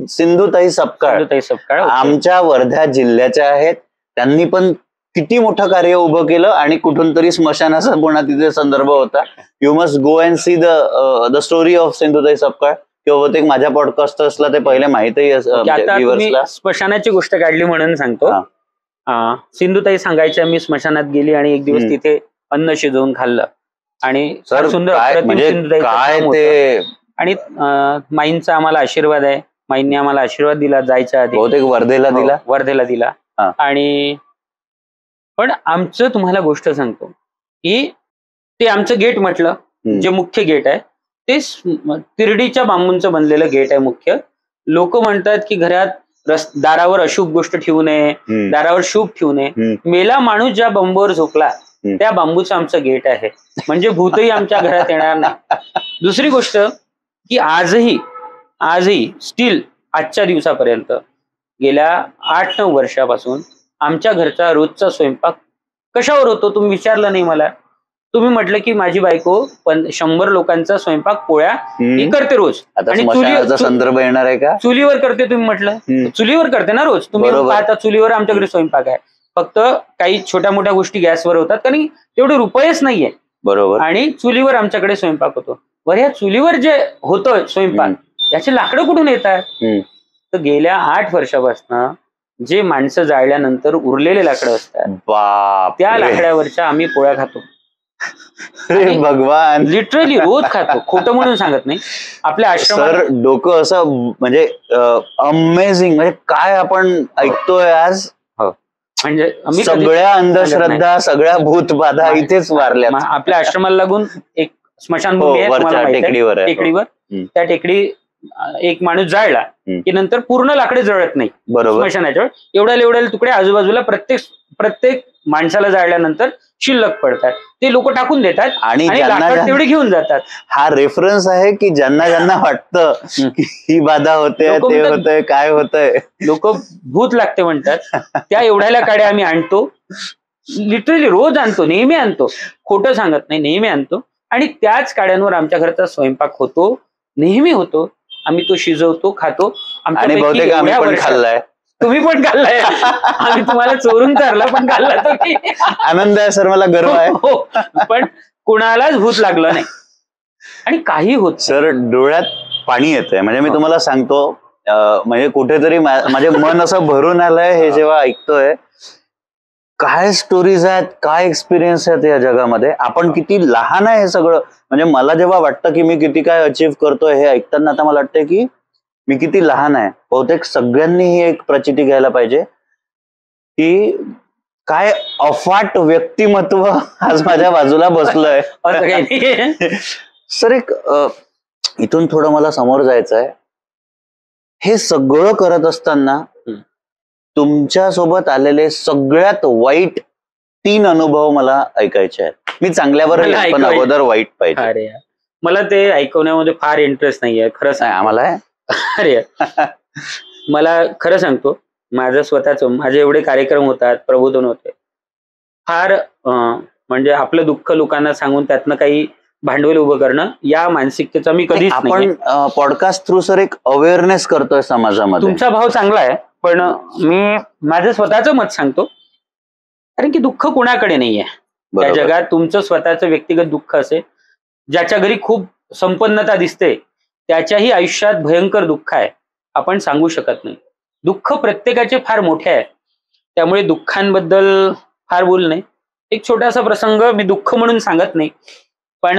सिंधुताई सपकाळ आमच्या वर्धा जिल्ह्याच्या आहेत. त्यांनी पण किती मोठं कार्य उभं केलं आणि कुठून तरी स्मशानाचा पुन्हा तिथे संदर्भ होता. You must go and see the story of Sindhutai Sapkal, किंवा बहुतेक माझ्या पॉडकास्टर्सला ते पहिले माहितही स्मशानाची गोष्ट काढली म्हणून सांगतो. सिंधुताई सांगायच्या, मी स्मशानात गेली आणि एक दिवस तिथे अन्न शिजवून खाल्लं आणि सुंदर काय ते, आणि माईंचा आम्हाला आशीर्वाद आहे. माईंनी आम्हाला आशीर्वाद दिला जायच्या आधी, बहुतेक वर्धेला दिला. आणि पण आमचं तुम्हाला गोष्ट सांगतो की ते आमचं गेट म्हटलं, जे मुख्य गेट आहे ते तिरडीच्या बांबूंचं बनलेलं गेट आहे मुख्य. लोक म्हणतात की घरात दारावर अशुभ गोष्ट ठेवू नये, दारावर शुभ ठेवू नये. मेला माणूस ज्या बांबूवर झोपला त्या बांबूचं आमचं गेट आहे, म्हणजे भूतही आमच्या घरात येणार नाही. दुसरी गोष्ट की आजही स्टील आजच्या दिवसापर्यंत, गेल्या 8-9 वर्षापासून आमच्या घरचा रोजचा स्वयंपाक कशावर होतो तुम्ही विचारलं नाही मला. तुम्ही म्हटलं की माझी बायको 100 लोकांचा स्वयंपाक पोळ्या ही करते रोज, आणि संदर्भ येणार आहे का, चुलीवर करते. तुम्ही म्हटलं चुलीवर करते ना रोज, तुम्ही पाहता चुलीवर आमच्या घरी स्वयंपाक आहे. फक्त काही छोट्या मोठ्या गोष्टी गॅसवर होतात, कारण तेवढे रुपयेच नाहीये. बरोबर. आणि चुलीवर आमच्याकडे स्वयंपाक होतो. बरं, ह्या चुलीवर जे होतोय स्वयंपाक, याची लाकडं कुठून येतात? तर गेल्या 8 वर्षापासून जे माणसं जाळल्यानंतर उरलेले लाकडं असतात, त्या लाकड्यावरच्या आम्ही पोळ्या खातो. भगवान, लिटरली रोज खातो, खोटं म्हणून सांगत नाही. आपल्या आश्रमात सर डोकं असं म्हणजे अमेझिंग, म्हणजे काय आपण ऐकतोय आज. म्हणजे सगळ्या अंधश्रद्धा, सगळ्या भूतबाधा इथेच वारल्या. आपल्या आश्रमाला लागून एक स्मशानभूमी आहे टेकडीवर. त्या टेकडी एक माणूस जाळला की नंतर पूर्ण लाकडे जळत नाही. बरोबर. स्मशानाच्या एवढ्या तुकडे आजूबाजूला प्रत्येक माणसाला जाळल्यानंतर शिल्लक पडतात, ते लोक टाकून देतात आणि लाकड तेवढे घेऊन जातात. हा रेफरन्स आहे की ज्यांना वाटतं की ही बाधा होते, ते होतंय, काय होतंय, लोक भूत लागते म्हणतात. त्या एवढ्याला काड्या आम्ही आणतो, लिटरली रोज आणतो, नेहमी आणतो, खोटं सांगत नाही, नेहमी आणतो. आणि त्याच काड्यांवर आमच्या घरचा स्वयंपाक होतो, नेहमी होतो. आम्ही तो शिजवतो, खातो. आणि बहुतेक आम्ही पण खाल्लाय. तुम्ही पण खाल्लाय. आम्ही तुम्हाला चोरून चारला पण खाल्ला. तुम्ही. आनंद आहे सर, मला गर्व आहे. हो, पण कुणालाच भूत लागलं नाही आणि काही होत. सर डोळ्यात पाणी येतंय, म्हणजे मी तुम्हाला सांगतो, म्हणजे कुठेतरी माझे मन असं भरून आलंय हे जेव्हा ऐकतोय. काय स्टोरीज आहेत, काय एक्सपिरियन्स आहेत या जगामध्ये. आपण किती लहान आहे हे सगळं. म्हणजे मला जेव्हा वाटतं की मी किती काय अचीव्ह करतोय हे ऐकताना आता मला वाटतंय की मी किती लहान आहे. बहुतेक सगळ्यांनी ही एक प्रचिती घ्यायला पाहिजे की काय अफाट व्यक्तिमत्व आज माझ्या बाजूला बसलंय. सर एक इथून थोडं मला समोर जायचं आहे. हे सगळं करत असताना तुमच्या सोबत आलेले सगळ्यात वाईट 3 अनुभव मला ऐकायचे आहेत. मी चांगल्यावर पण अगोदर वाईट पाहिजे. अरे मला ते ऐकवण्यामध्ये फार इंटरेस्ट नाहीये, खरंच आहे आम्हाला. अरे मला खरं सांगतो, माझे एवढे कार्यक्रम होतात, प्रबोधन होते, फार म्हणजे आपलं दुःख लोकांना सांगून त्यातनं काही भांडवल उभं करणं या मानसिकतेचा मी कधीच नाही. आपण पॉडकास्ट थ्रू सर एक अवेअरनेस करतोय समाजामध्ये. तुमचा भाव चांगला आहे, पण मी माझं स्वतःचं मत सांगतो. कारण की दुःख कुणाकडे नाहीये त्या जगात. तुमचं स्वतःचं व्यक्तिगत दुःख असेल, ज्याच्या घरी खूप संपन्नता दिसते त्याच्याही आयुष्यात भयंकर दुःख आहे, आपण सांगू शकत नाही. दुःख प्रत्येकाचे फार मोठे आहे, त्यामुळे दुःखांबद्दल फार बोलू नये. एक छोटासा प्रसंग, मी दुःख म्हणून सांगत नाही, पण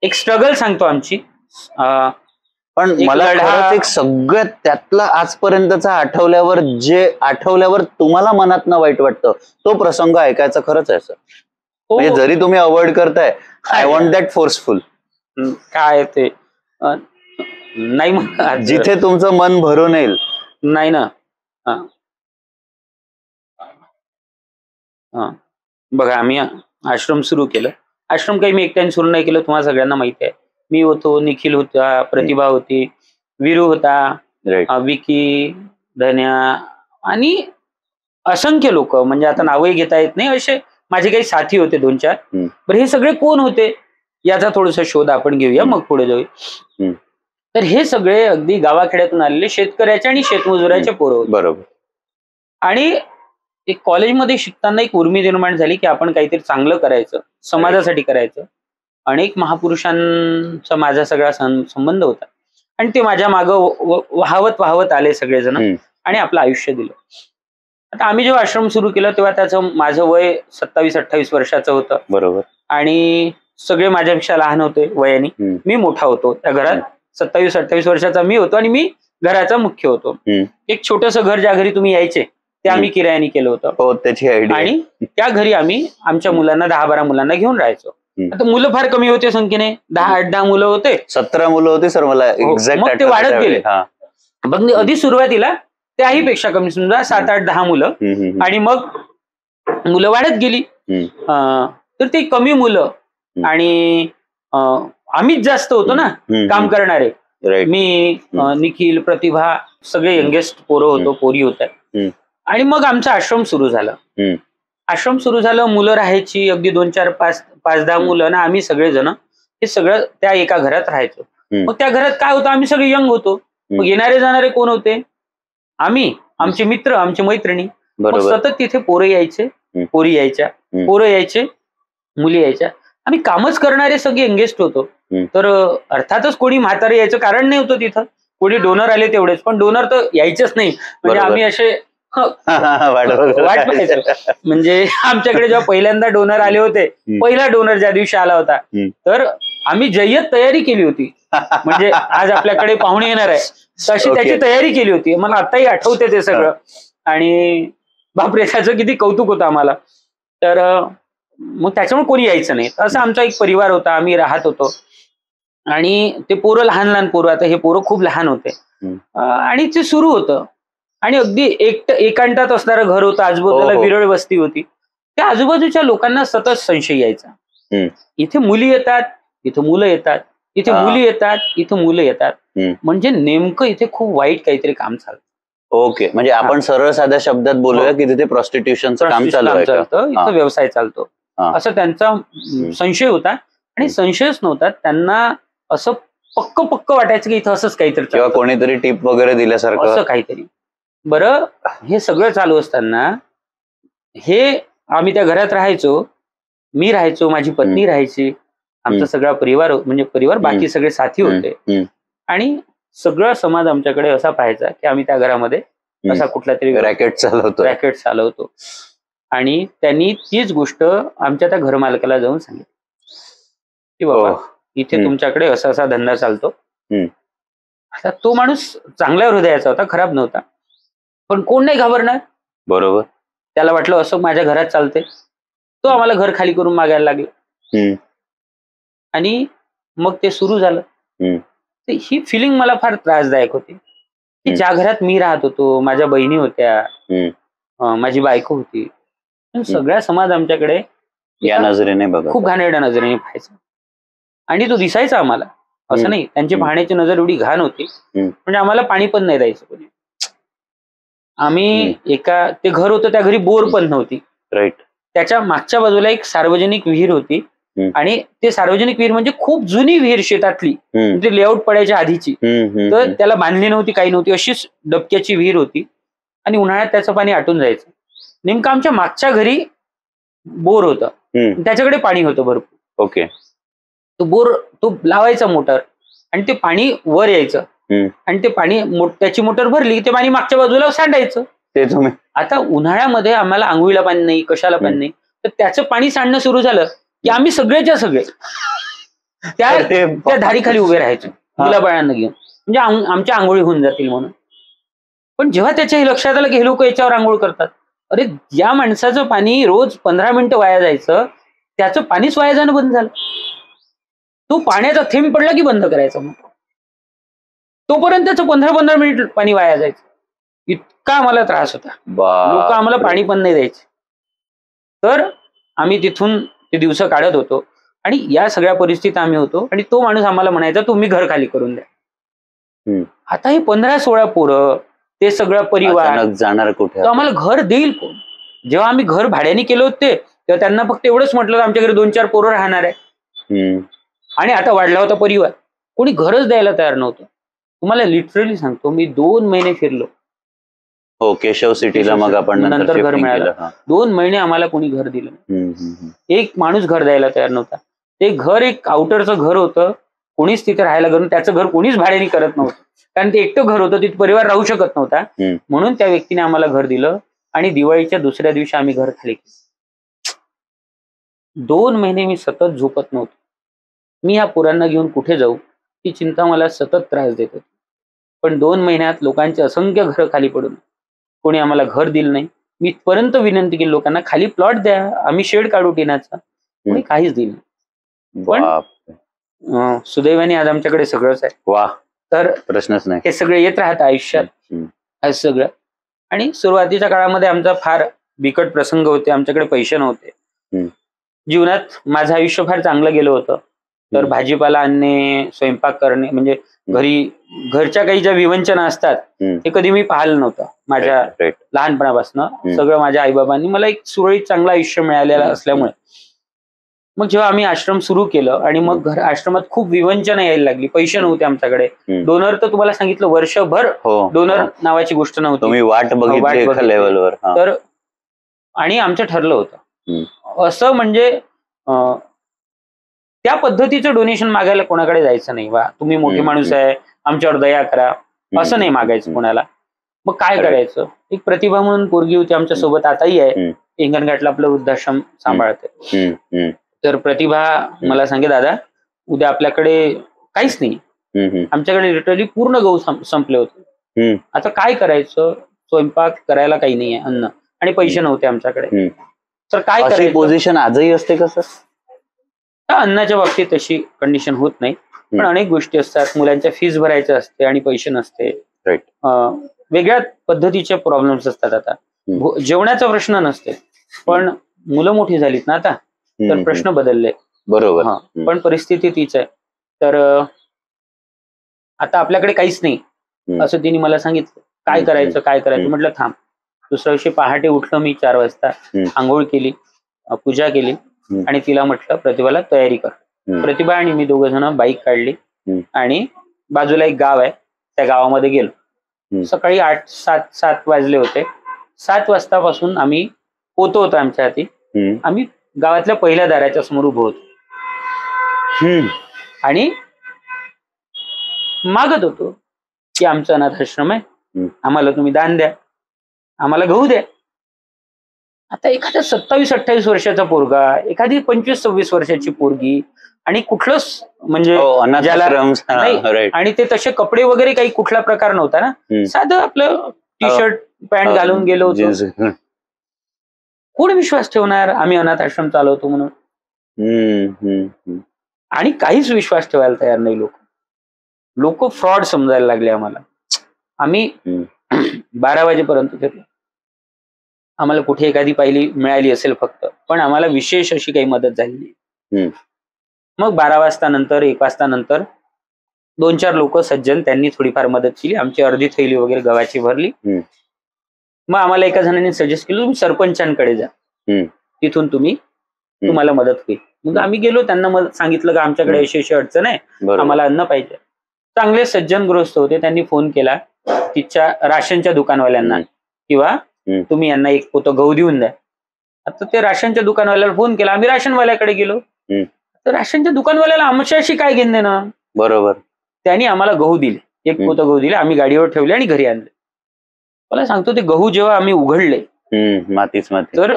एक स्ट्रगल सांगतो आमची. पण मला एक सगळ्यात त्यातला आजपर्यंतचा आठवल्यावर तुम्हाला मनातनं वाईट वाटतं तो प्रसंग ऐकायचा खरंच आहे सर. म्हणजे जरी तुम्ही अवॉइड करताय, आय वॉन्ट दॅट फोर्सफुल. काय ते नाही, जिथे तुमचं मन भरून येईल. नाही ना. बघा, आम्ही आश्रम सुरू केलं. आश्रम काही मी एकट्याने सुरू नाही केलं, तुम्हाला सगळ्यांना माहिती आहे. मी होतो, निखिल होता, प्रतिभा होती, विरू होता, विकी, धन्या आणि असंख्य लोक, म्हणजे आता नावही घेता येत नाही, असे माझे काही साथी होते 2-4. बरं, हे सगळे कोण होते याचा थोडासा शोध आपण घेऊया, मग पुढे जाऊया. तर हे सगळे अगदी गावाखेड्यातून आलेले शेतकऱ्याचे आणि शेतमजुराचे पोरं होते. बरोबर. आणि एक कॉलेजमध्ये शिकताना एक उर्मी निर्माण झाली की आपण काहीतरी चांगलं करायचं, समाजासाठी करायचं. अनेक महापुरुषांचा माझा सगळा संबंध होता आणि ते माझ्या मागं वाहवत आले सगळेजण आणि आपलं आयुष्य दिलं. आता आम्ही जेव्हा आश्रम सुरू केलं तेव्हा माझं वय 27-28 वर्षाचं होतं. बरोबर. आणि सगळे माझ्यापेक्षा लहान होते वयाने. मी मोठा होतो त्या घरात. 27-28 वर्षाचा मी होतो आणि मी घराचा मुख्य होतो. एक छोटंसं घर ज्या घरी तुम्ही यायचे ते आम्ही किरायाने केलं होतं. त्याची आयडिया. आणि त्या घरी आम्ही आमच्या मुलांना 10-12 मुलांना घेऊन राहायचो. आता मुलं फार कमी होते संख्येने, 10-8-10 मुलं होते. 17 मुलं होती सर मला एक्झॅक्ट. मग ते वाढत गेले. मग आधी सुरुवातीला त्याहीपेक्षा कमी, समजा 7-8-10 मुलं, आणि मग मुलं वाढत गेली. तर ते कमी मुलं आणि आम्हीच जास्त होतो ना काम करणारे. मी, निखिल, प्रतिभा, सगळे यंगेस्ट पोरं होतो, पोरी होत्या. आणि मग आमचा आश्रम सुरू झाला. आश्रम सुरू झालं, मुलं राहायची अगदी 2-4-5-10 मुलं ना. आम्ही सगळेजण हे सगळं त्या एका घरात राहायचो. मग त्या घरात काय होतं, आम्ही सगळे यंग होतो. मग येणारे जाणारे कोण होते? आम्ही, आमचे मित्र, आमची मैत्रिणी. मग बरोबर. सतत तिथे पोरं यायचे, पोरी यायच्या, पोरं यायचे, मुली यायच्या. आम्ही कामच करणारे सगळे एंगेज्ड होतो. तर अर्थातच कोणी म्हातारे यायचं कारण नाही होतं तिथं. कोणी डोनर आले तेवढेच, पण डोनर तर यायचेच नाही. म्हणजे बरोबर. आम्ही असे वाट बघत वाट पाहायचो. म्हणजे आमच्याकडे जेव्हा पहिल्यांदा डोनर आले होते, पहिला डोनर ज्या दिवशी आला होता, तर आम्ही जय्यत तयारी केली होती. म्हणजे आज आपल्याकडे पाहुणे येणार आहे, तशी Okay. त्याची तयारी केली होती. मला आताही आठवते ते सगळं. आणि बापरे, त्याचं किती कौतुक होतं आम्हाला. तर मग त्याच्यामुळे कोणी यायचं नाही. असं आमचा एक परिवार होता, आम्ही राहत होतो. आणि ते पोरं लहान लहान पोरं, आता हे पोरं खूप लहान होते. आणि ते सुरू होतं. आणि अगदी एकांतात असणारं घर होतं, आजूबाजूला हो, हो. विरळ वस्ती होती. त्या आजूबाजूच्या लोकांना सतत संशय यायचा. इथे मुली येतात, इथं मुलं येतात, इथे मुली येतात, इथं मुलं येतात. म्हणजे नेमकं इथे खूप वाईट काहीतरी काम चालतं. ओके, म्हणजे आपण सरळ साध्या शब्दात बोलूया की तिथे प्रॉस्टिट्यूशनचं काम चालू आहे का? चालतं, इथं व्यवसाय चालतो, असं त्यांचा संशय होता. आणि संशयच नव्हता, त्यांना असं पक्क पक्क वाटायचं की इथं असंच काहीतरी किंवा चालतं. कोणीतरी टिप वगैरे दिल्यासारखं. असं काहीतरी. बरं, हे सगळं चालू असताना हे आम्ही त्या घरात राहायचो. मी राहायचो, माझी पत्नी राहायची, आमचा सगळा परिवार, म्हणजे परिवार बाकी सगळे साथी होते. आणि सगळा समाज आमच्याकडे असा पाहायचा की आम्ही त्या घरामध्ये असा कुठला तरी रॅकेट चालवतो. आणि त्यांनी तीच गोष्ट आमच्या त्या घरमालकाला जाऊन सांगितली की बाबा, इथे तुमच्याकडे असा असा धंदा चालतो. आता तो माणूस चांगल्या हृदयाचा होता, खराब नव्हता. पण कोण नाही घाबरणार. बरोबर. त्याला वाटलं असं माझ्या घरात चालतंय. तो आम्हाला घर खाली करून मागायला लागला. आणि मग ते सुरू झालं. तर ही फिलिंग मला फार त्रासदायक होती की ज्या घरात मी राहत होतो, माझ्या बहिणी होत्या, माझी बायको होती, सगळा समाज आमच्याकडे या नजरेने बघा, खूप घाणेरड्या नजरेने पाहायचा. आणि तो दिसायचा आम्हाला, असं नाही, त्यांची पाहण्याची नजर एवढी घाण होती म्हणजे आम्हाला पाणी पण नाही द्यायचं कोणी. आम्ही ते घर होतं, त्या घरी बोर पण नव्हती. राईट. त्याच्या मागच्या बाजूला एक सार्वजनिक विहीर होती. आणि ते सार्वजनिक विहीर म्हणजे खूप जुनी विहीर, शेतातली, म्हणजे लेआउट पडायच्या आधीची. तर त्याला बांधली नव्हती, काही नव्हती, अशीच डबक्याची विहीर होती. आणि उन्हाळ्यात त्याचं पाणी आटून जायचं. नेमकं आमच्या मागच्या घरी बोर होतं, त्याच्याकडे पाणी होतं भरपूर. ओके. तो लावायचा मोटर, आणि ते पाणी वर यायचं. आणि ते पाणी, त्याची मोटर भरली, ते पाणी मागच्या बाजूला सांडायचं. ते तुम्ही आता उन्हाळ्यामध्ये आम्हाला आंघोळीला पाणी नाही, कशाला पाणी नाही, तर त्याचं पाणी सांडणं सुरू झालं की आम्ही सगळेच्या सगळे त्या धारीखाली उभे राहायचो, मुलाबाळांना घेऊन, म्हणजे आमच्या आंघोळी होऊन जातील म्हणून. पण जेव्हा त्याच्या लक्षात आलं की हे लोक याच्यावर आंघोळ करतात, अरे या माणसाचं पाणी रोज 15 मिनिटं वाया जायचं, त्याचं पाणीच वाया जाणं बंद झालं. तो पाण्याचा थेंब पडला की बंद करायचा, मग तोपर्यंत 15-15 मिनिट पाणी वाया जायचं. इतका आम्हाला त्रास होता, लोक आम्हाला पाणी पण नाही द्यायचे. तर आम्ही तिथून ते दिवस काढत होतो. आणि या सगळ्या परिस्थितीत आम्ही होतो. आणि तो माणूस आम्हाला म्हणायचा, तुम्ही घर खाली करून द्या. आता हे 15-16 पोरं, ते सगळा परिवार जाणार कुठे, तर आम्हाला घर देईल कोण? जेव्हा आम्ही घर भाड्याने केलं होते तेव्हा त्यांना फक्त एवढंच म्हटलं, आमच्या घरी 2-4 पोरं राहणार आहे. आणि आता वाढला होता परिवार, कोणी घरच द्यायला तयार नव्हतं. तुम्हाला लिटरली सांगतो, मी 2 महिने फिरलो. हो, केशव सिटीला मग आपण नंतर घर मिळालं. 2 महिने आम्हाला कोणी घर दिलं नाही. एक माणूस घर द्यायला तयार नव्हता. ते घर एक आउटरचं घर होतं, कोणीच तिथे राहायला करून त्याचं घर कोणीच भाड्याने करत नव्हतं, कारण ते एकटं घर होतं, तिथे परिवार राहू शकत नव्हता. म्हणून त्या व्यक्तीने आम्हाला घर दिलं. आणि दिवाळीच्या दुसऱ्या दिवशी आम्ही घर खाली केलं. 2 महिने मी सतत झोपत नव्हतो. मी या पोरांना घेऊन कुठे जाऊ ही चिंता मला सतत त्रास देत होती. पण 2 महिन्यात लोकांचे असंख्य घरं खाली पडून कोणी आम्हाला घर दिलं नाही. मी इथपर्यंत विनंती केली लोकांना, खाली प्लॉट द्या, आम्ही शेड काढू टिनाचा, कोणी काहीच दिलं नाही. पण सुदैवाने आज आमच्याकडे सगळंच आहे. वा, तर प्रश्नच नाही, हे सगळं येत राहतं आयुष्यात आज सगळं. आणि सुरुवातीच्या काळामध्ये आमचा फार बिकट प्रसंग होते, आमच्याकडे पैसे नव्हते. जीवनात माझं आयुष्य फार चांगलं गेलं होतं. तर भाजीपाला आणणे, स्वयंपाक करणे, म्हणजे घरच्या काही ज्या विवंचना असतात ते कधी मी पाहिलं नव्हतं. माझ्या लहानपणापासून सगळं माझ्या आईबाबांनी मला एक सुरळीत चांगलं आयुष्य मिळालेलं असल्यामुळे मग जेव्हा आम्ही आश्रम सुरू केलं आणि मग आश्रमात खूप विवंचना यायला लागली, पैसे नव्हते आमच्याकडे, डोनर तर तुम्हाला सांगितलं वर्षभर डोनर नावाची गोष्ट नव्हती, तुम्ही वाट बघितली एका लेवलवर. तर आणि आमचं ठरलं होतं असं म्हणजे त्या पद्धतीचं डोनेशन मागायला कोणाकडे जायचं नाही, वा तुम्ही मोठे माणूस आहे आमच्यावर दया करा असं नाही मागायचं कोणाला. मग काय करायचं, एक प्रतिभा म्हणून पोरगी होती आमच्या सोबत, आताही आहे, हिंगणघाटला आपलं वृद्धाश्रम सांभाळते. तर प्रतिभा मला सांगे, दादा उद्या आपल्याकडे काहीच नाही, आमच्याकडे लिटरली पूर्ण गहू संपले होते, आता काय करायचं, स्वयंपाक करायला काही नाहीये, अन्न आणि पैसे नव्हते आमच्याकडे, तर काय करायचं. पोझिशन आजही असते का सर? अन्नाच्या बाबतीत तशी कंडिशन होत नाही, पण अनेक गोष्टी असतात, मुलांच्या फीस भरायच्या असते आणि पैसे नसते, वेगळ्या पद्धतीचे प्रॉब्लेम्स असतात. आता जेवणाचा प्रश्न नसते, पण मुलं मोठी झालीत ना आता, तर प्रश्न बदलले. बरोबर. पण परिस्थिती तीच आहे. तर आता आपल्याकडे काहीच नाही असं तिने मला सांगितलं, काय करायचं काय करायचं. म्हटलं थांब. दुसऱ्या दिवशी पहाटे उठलो मी 4 वाजता, आंघोळ केली, पूजा केली आणि तिला म्हटलं प्रतिभाला तयारी कर. प्रतिभा आणि मी दोघं जण बाईक काढली आणि बाजूला एक गाव आहे त्या गावामध्ये गेलो. सकाळी 7 वाजले होते. 7 वाजतापासून आम्ही पोतो होतो आमच्या हाती. आम्ही गावातल्या पहिल्या दाराच्या समोर उभं होतो आणि मागत होतो की आमचं अनाथ आश्रम आहे, आम्हाला तुम्ही दान द्या, आम्हाला गहू द्या. आता एखादा 27-28 वर्षाचा पोरगा, एखादी 25-26 वर्षाची पोरगी आणि कुठलंच म्हणजे आणि ते तसे कपडे वगैरे काही कुठला प्रकार नव्हता ना, साधं आपलं टी शर्ट पॅन्ट घालून गेलो होतो. कोण विश्वास ठेवणार आम्ही अनाथ आश्रम चालवतो म्हणून. आणि काहीच विश्वास ठेवायला तयार नाही लोक फ्रॉड समजायला लागले आम्हाला. आम्ही 12 वाजेपर्यंत फिरलो. आम्हाला कुठे एखादी पायली मिळाली असेल फक्त, पण आम्हाला विशेष अशी काही मदत झाली नाही. मग 12 वाजता नंतर 1 वाजता नंतर 2-4 लोक सज्जन त्यांनी थोडीफार मदत केली, आमची अर्धी थैली वगैरे गव्हाची भरली. मग आम्हाला एका जणांनी सजेस्ट केलं तुम्ही सरपंचांकडे जा, तिथून तुम्हाला मदत होईल. मग आम्ही गेलो, त्यांना सांगितलं की आमच्याकडे अशी अडचण आहे, आम्हाला अन्न पाहिजे. चांगले सज्जन गृहस्थ होते, त्यांनी फोन केला तिच्या राशनच्या दुकानवाल्यांना किंवा तुम्ही यांना एक पोतं गहू देऊन द्या. आता ते राशनच्या दुकानवाल्याला फोन केला, आम्ही राशनवाल्याकडे गेलो. तर राशनच्या दुकानवाल्याला आमच्याशी काय घेणं देणं. बरोबर. त्यांनी आम्हाला गहू दिले, एक पोतं गहू दिले, आम्ही गाडीवर ठेवले आणि घरी आणले. मला सांगतो ते गहू जेव्हा आम्ही उघडले, मातीच माती, तर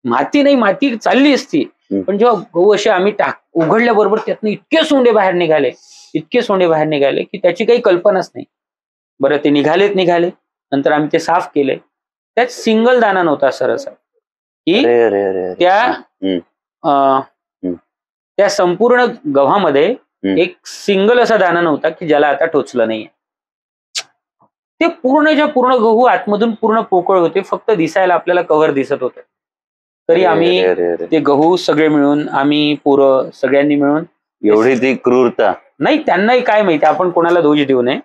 माती नाही, माती चालली असती, पण जेव्हा गहू असे आम्ही उघडल्याबरोबर त्यातनं इतके सोंडे बाहेर निघाले की त्याची काही कल्पनाच नाही. बरं, ते निघाले, नंतर आम्ही ते साफ केले. त्यात सिंगल दाना नव्हता सर असा की त्या संपूर्ण गव्हामध्ये एक सिंगल असा दाना नव्हता की ज्याला आता टोचलं नाहीये. ते पूर्णच्या पूर्ण गहू आतमधून पूर्ण पोकळ होते, फक्त दिसायला आपल्याला कव्हर दिसत होते. तरी आम्ही ते गहू सगळे मिळून, आम्ही पोरं सगळ्यांनी मिळून, एवढी ती क्रूरता नाही, त्यांनाही काय माहिती, आपण कोणाला दोष देऊ नये.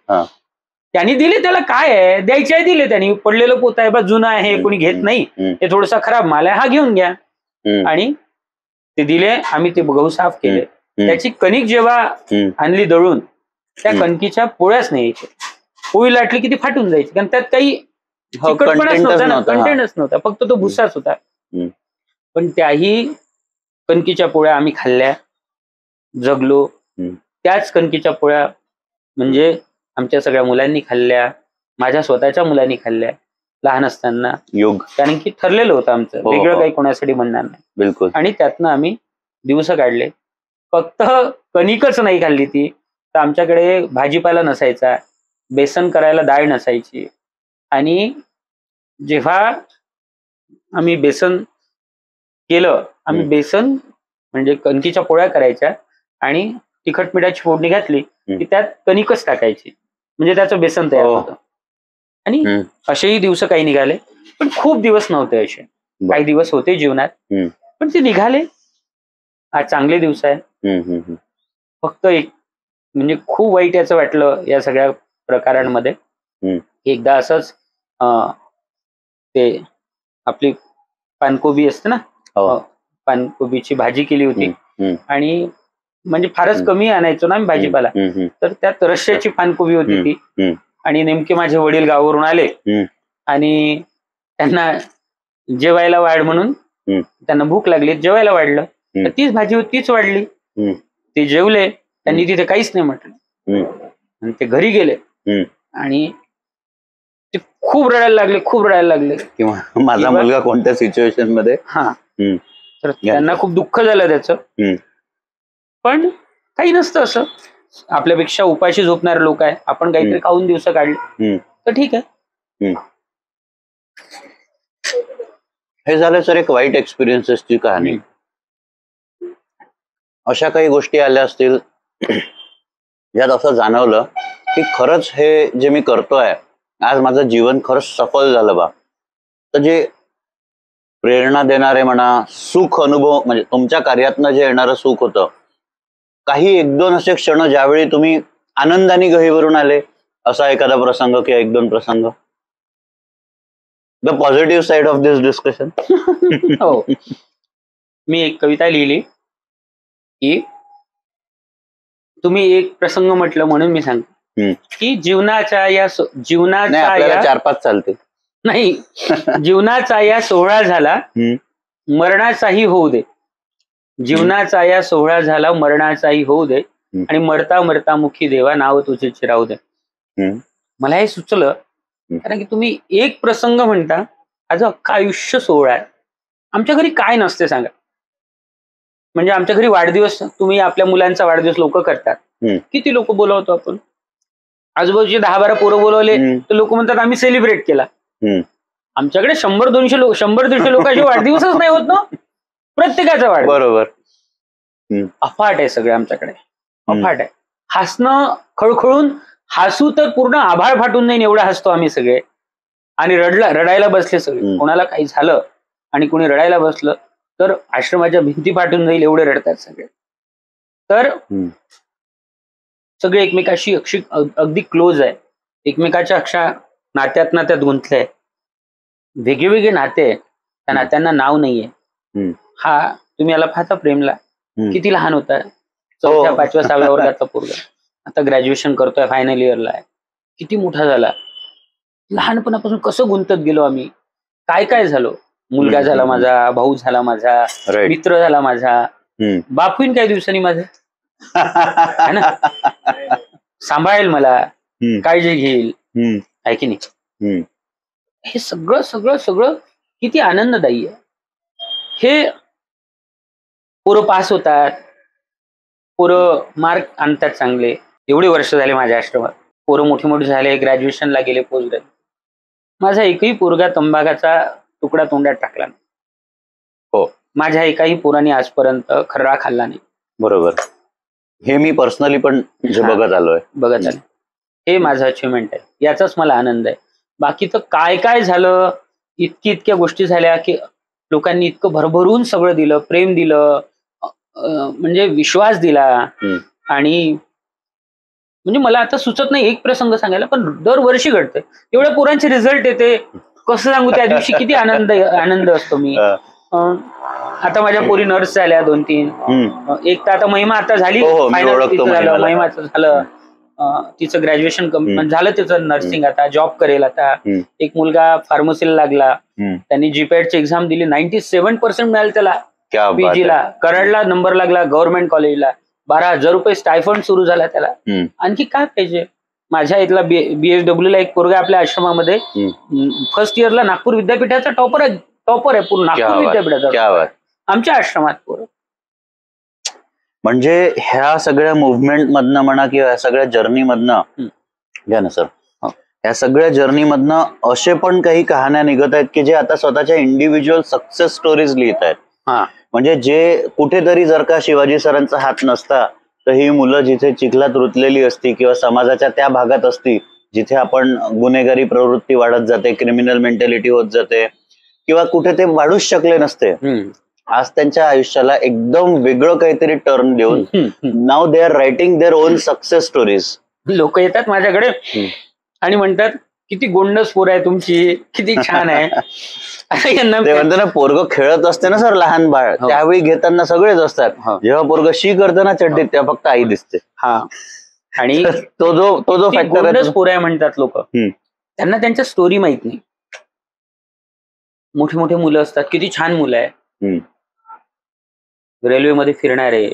त्यांनी दिले, त्याला काय आहे, द्यायचे आहे दिले. त्यांनी पडलेलं पोत आहे बा, जुनं आहे, कोणी घेत नाही, हे थोडासा खराब माल आहे, हा घेऊन घ्या. आणि ते दिले, आम्ही ते गहू साफ केले. त्याची कणिक जेव्हा आणली दळून, त्या कणकीच्या पोळ्याच नाही यायच्या. पोळी लाटली की ती फाटून जायची, कारण त्यात काही कंटेंटच नव्हता, फक्त तो भुसाच होता. पण त्याही कणकीच्या पोळ्या आम्ही खाल्ल्या, जगलो. त्याच कणकीच्या पोळ्या म्हणजे आमच्या सगळ्या मुलांनी खाल्ल्या, माझ्या स्वतःच्या मुलांनी खाल्ल्या लहान असताना. योग, कारण की ठरलेलं होतं आमचं, वेगळं काही कोणासाठी म्हणणार नाही. बिलकुल. आणि त्यातनं आम्ही दिवस काढले. फक्त कणिकच नाही खाल्ली ती, तर आमच्याकडे भाजीपाला नसायचा, बेसन करायला डाळ नसायची. आणि जेव्हा आम्ही बेसन केलं, आम्ही बेसन म्हणजे कणकीच्या पोळ्या करायच्या आणि तिखट मिठाची फोडणी घातली की त्यात कणिकच टाकायची, म्हणजे त्याचं बेसन तयार होतं. आणि असेही दिवस काही निघाले, पण खूप दिवस नव्हते असे. काही दिवस होते जीवनात, पण ते निघाले. आज चांगले दिवस आहे. फक्त एक म्हणजे खूप वाईट याचं वाटलं या सगळ्या प्रकारांमध्ये. एकदा असंच ते आपली पानकोबी असते ना, पानकोबीची भाजी केली होती. आणि म्हणजे फारच कमी आणायचो ना मी भाजीपाला, तर त्यात रश्श्याची पानकोबी होती ती. आणि नेमके माझे वडील गावावरून आले आणि त्यांना जेवायला वाढ म्हणून त्यांना भूक लागली, जेवायला वाढलं, तर तीच भाजी होती, तीच वाढली. ते जेवले, त्यांनी तिथे काहीच नाही म्हटलं आणि ते घरी गेले आणि ते खूप रडायला लागले किंवा माझा मुलगा कोणत्या सिच्युएशन मध्ये. तर त्यांना खूप दुःख झालं त्याचं. पण काही नसतं असं, आपल्यापेक्षा उपाशी झोपणारे लोक आहे, आपण काहीतरी खाऊन दिवस काढले तर ठीक आहे. हे झालं सर एक वाईट एक्सपिरियन्सेसची कहाणी. अशा काही गोष्टी आल्या असतील यात असं जाणवलं की खरंच हे जे मी करतोय आज माझं जीवन खरंच सफल झालं बा. तर जे प्रेरणा देणारे म्हणा, सुख अनुभव म्हणजे तुमच्या कार्यातनं जे येणारं सुख होतं, काही एक दोन असे क्षण ज्यावेळी तुम्ही आनंदाने गहीवरून आले, असा एखादा प्रसंग किंवा एक दोन प्रसंग. The positive side of this discussion. हो, मी एक कविता लिहिली की तुम्ही एक प्रसंग म्हटलं म्हणून मी सांगतो की जीवनाच्या या 4-5 चालते नाही, जीवनाचा या सोहळा झाला मरणाचाही होऊ दे, जीवनाचा या सोहळा झाला मरणाचाही होऊ दे, आणि मरता मरता मुखी देवा नाव तुझे चिरावू दे. मला हे सुचलं कारण की तुम्ही एक प्रसंग म्हणता, आज अख्खा आयुष्य सोहळा आहे. आमच्या घरी काय नसते सांगा. म्हणजे आमच्या घरी वाढदिवस, तुम्ही आपल्या मुलांचा वाढदिवस लोक करतात, किती लोक बोलवतो आपण, आजूबाजूचे 10-12 पोरं बोलवले तर लोक म्हणतात आम्ही सेलिब्रेट केला. आमच्याकडे 100-200 लोक, 100-150 लोकांचे वाढदिवसच नाही होत ना, प्रत्येकाचा वाढ. बरोबर. अफाट आहे सगळे आमच्याकडे, अफाट आहे. हसणं खळखळून हसू तर पूर्ण आभाळ फाटून जाईन एवढा हसतो आम्ही सगळे. आणि रडायला बसले सगळे, कोणाला काही झालं आणि कोणी रडायला बसलं तर आश्रमाच्या भिंती फाटून जाईल एवढे रडतात सगळे. तर सगळे एकमेकाशी अगदी क्लोज आहे, एकमेकाच्या अक्षा नात्यात गुंतले. वेगळे नाते आहे, त्या नात्यांना नाव नाहीये. हा तुम्ही याला पाहता प्रेमला, किती लहान होता, 4थ्या 5व्या 6व्या वर्गाचा पोरगा, आता ग्रॅज्युएशन करतोय, फायनल इयरला आहे, किती मोठा झाला. लहानपणापासून कसं गुंतत गेलो आम्ही, काय काय झालो. मुलगा झाला माझा, भाऊ झाला माझा, मित्र झाला माझा, बाप होईन काही दिवसांनी माझा, है ना, सांभाळेल मला, काळजी घेईल, आहे की नाही. हे सगळं सगळं सगळं किती आनंददायी आहे. हे पोरं पास होतात, पोरं मार्क आणतात चांगले. एवढे वर्ष झाले माझ्या आश्रमात, पोरं मोठी मोठी झाले, ग्रॅज्युएशनला गेले, पोस्ट ग्रॅज्युएशन. माझा एकही पोरगा तंबाखाचा तुकडा तोंडात टाकला नाही. हो, माझ्या एकाही पोराने आजपर्यंत खर्रा खाल्ला नाही. बरोबर. हे मी पर्सनली पण बघत आलोय. हे माझं अचिव्हमेंट आहे, याचाच मला आनंद आहे. बाकी तर काय काय झालं, इतक्या गोष्टी झाल्या की लोकांनी इतकं भरभरून सगळं दिलं, प्रेम दिलं, म्हणजे विश्वास दिला. आणि म्हणजे मला आता सुचत नाही एक प्रसंग सांगायला, पण दरवर्षी घडतंय. एवढ्या पोरांचे रिझल्ट येते, कसं सांगू, त्या दिवशी किती आनंद असतो. मी आता माझ्या पोरी नर्स झाल्या 2-3, एक तर आता महिमा आता झाली, महिमाचं झालं, तिचं ग्रॅज्युएशन झालं, तिचं नर्सिंग, आता जॉब करेल. आता एक मुलगा फार्मसीला लागला, त्यांनी जीपॅडची एक्झाम दिली, 97% मिळाले त्याला पीजीला. कराडला नंबर लागला, गव्हर्नमेंट कॉलेजला, 12,000 रुपये स्टायफंड सुरू झाला त्याला. आणखी काय पाहिजे. माझ्या इथला BSW ला एक पोरगा आपल्या आश्रमामध्ये फर्स्ट इयरला नागपूर विद्यापीठाचा टॉपर आहे, पूर्ण नागपूर विद्यापीठाचा, आमच्या आश्रमात पोरं. म्हणजे ह्या सगळ्या मुव्हमेंट मधनं म्हणा किंवा ह्या सगळ्या जर्नी मधनं घ्या ना सर, ह्या सगळ्या जर्नी मधनं असे पण काही कहाण्या निघत आहेत की जे आता स्वतःच्या इंडिव्हिज्युअल सक्सेस स्टोरीज लिहित आहेत. म्हणजे जे कुठेतरी जर का शिवाजी सरांचा हात नसता तर ही मुलं जिथे चिखलात रुतलेली असती किंवा समाजाच्या त्या भागात असती जिथे आपण गुन्हेगारी प्रवृत्ती वाढत जाते, क्रिमिनल मेंटॅलिटी होत जाते, किंवा कुठे ते वाढूच शकले नसते. आज त्यांच्या आयुष्याला एकदम वेगळं काहीतरी टर्न देऊन नाव they are writing their own success stories. लोक येतात माझ्याकडे आणि म्हणतात किती गोंडस पोर आहे तुमची, किती छान आहे. यांना ते म्हणते ना, पोरग खेळत असते ना सर लहान बाळ, हो. त्यावेळी घेताना सगळेच असतात. हो. जेव्हा पोरग शी करतं ना चड्डीत, तेव्हा फक्त आई दिसते. हा, आणि तो जो फॅक्टर आहे. पोरं आहे म्हणतात लोक, त्यांना त्यांच्या स्टोरी माहित नाही. मोठी मोठी मुलं असतात, किती छान मुलं आहे, रेल्वेमध्ये फिरणारे,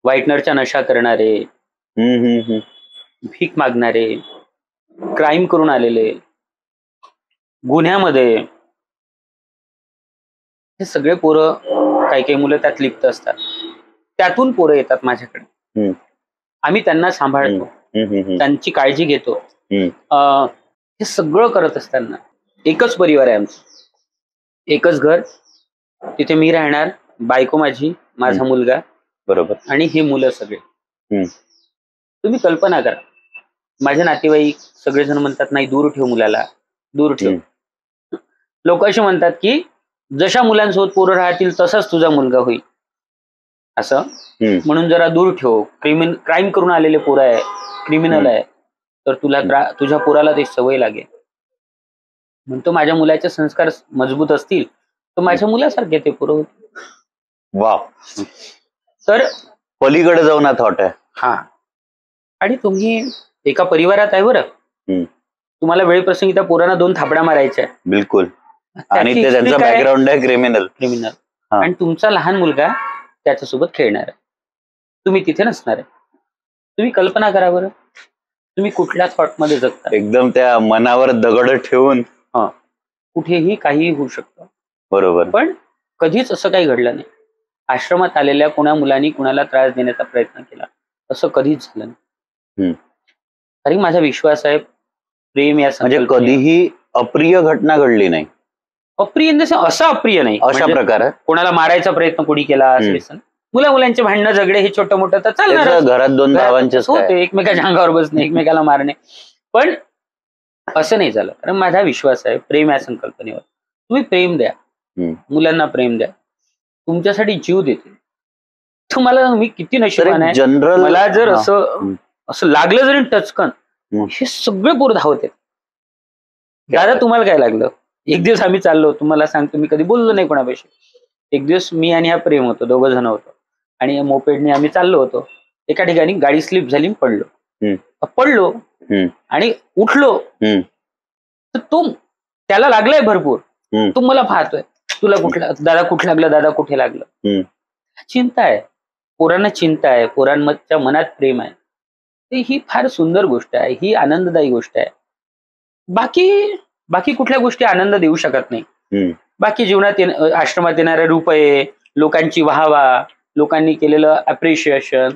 व्हाईटनरच्या नशा करणारे, भीक मागणारे, क्राईम करून आलेले, गुन्ह्यामध्ये, हे सगळे पोरं, काही काही मुलं त्यात लिप्त असतात. त्यातून पोरं येतात माझ्याकडे. आम्ही त्यांना सांभाळतो, त्यांची काळजी घेतो. हे सगळं करत असताना एकच परिवार आहे आमचं, एकच घर, तिथे मी राहणार, बायको माझी, माझा मुलगा, बरोबर, आणि हे मुलं सगळे. तुम्ही कल्पना करा, माझे नातेवाईक सगळेजण म्हणतात नाही दूर ठेव मुलाला, दूर ठेव. लोक असे म्हणतात की जशा मुलांसोबत पोरं राहतील तसाच तुझा मुलगा होईल, असं म्हणून जरा दूर ठेव. क्राईम करून आलेले पोरं आहे, क्रिमिनल आहे, तर तुझ्या पोराला ते सवय लागेल. म्हणतो माझ्या मुलाचे संस्कार मजबूत असतील तर माझ्या मुलासारखे ते पोरं होतील. वा, तर पलीकडे जाऊन हा थॉट आहे. हा, आणि तुम्ही एका परिवारात आहे बरं, तुम्हाला वेळप्रसंगी त्या पोरांना 2 थापड्या मारायच्या. बिलकुल, आणि ते त्यांचा बॅकग्राऊंड आहे क्रिमिनल, आणि तुमचा लहान मुलगा त्याच्यासोबत खेळणार आहे, तुम्ही तिथे नसणार आहे. तुम्ही कल्पना करा बरं, तुम्ही कुठल्या थॉट मध्ये जगता. एकदम त्या मनावर दगड ठेवून. कुठेही काहीही होऊ शकतं. बरोबर, पण कधीच असं काही घडलं नाही. आश्रमात आलेल्या कोणा मुलांनी कुणाला त्रास देण्याचा प्रयत्न केला असं कधीच झालं नाही. तरी माझा विश्वास आहे, प्रेम या म्हणजे कधीही अप्रिय घटना घडली नाही. अप्रिय असं अप्रिय नाही अशा प्रकारे कोणाला मारायचा प्रयत्न कोणी केला, मुलांचे भांडणं झगडे हे छोटं मोठं तर चालणार, घरात 2 धावांचे होते, एकमेकाच्या अंगावर बसणे, एकमेकाला मारणे, पण असं नाही झालं. कारण माझा विश्वास आहे प्रेम या संकल्पनेवर. तुम्ही प्रेम द्या, मुलांना प्रेम द्या, तुमच्यासाठी जीव देते. तुम्हाला मी किती नशिबान आहे, जनरल मला जर असं लागलं जरी टचकन, हे सगळे पोरं धावते. दादा तुम्हाला काय लागलं? एक दिवस आम्ही चाललो, तुम्हाला सांगतो मी कधी बोललो नाही कोणापेक्षा. एक दिवस मी आणि हा प्रेम होतो, 2 जण होतो, आणि मोपेडने आम्ही चाललो होतो. एका ठिकाणी गाडी स्लिप झाली, पडलो आणि उठलो, तर त्याला लागलाय भरपूर, तो मला पाहतोय, तुला दादा कुठे लागलं, दादा कुठे लागलं. चिंता आहे, पोरांना चिंता आहे, पोरांच्या मनात प्रेम आहे. ही फार सुंदर गोष्ट आहे, ही आनंददायी गोष्ट आहे. बाकी कुठल्या गोष्टी आनंद देऊ शकत नाही. बाकी जीवनात आश्रमात येणारे रुपये, लोकांची वाहवा, लोकांनी केलेलं अप्रिशिएशन,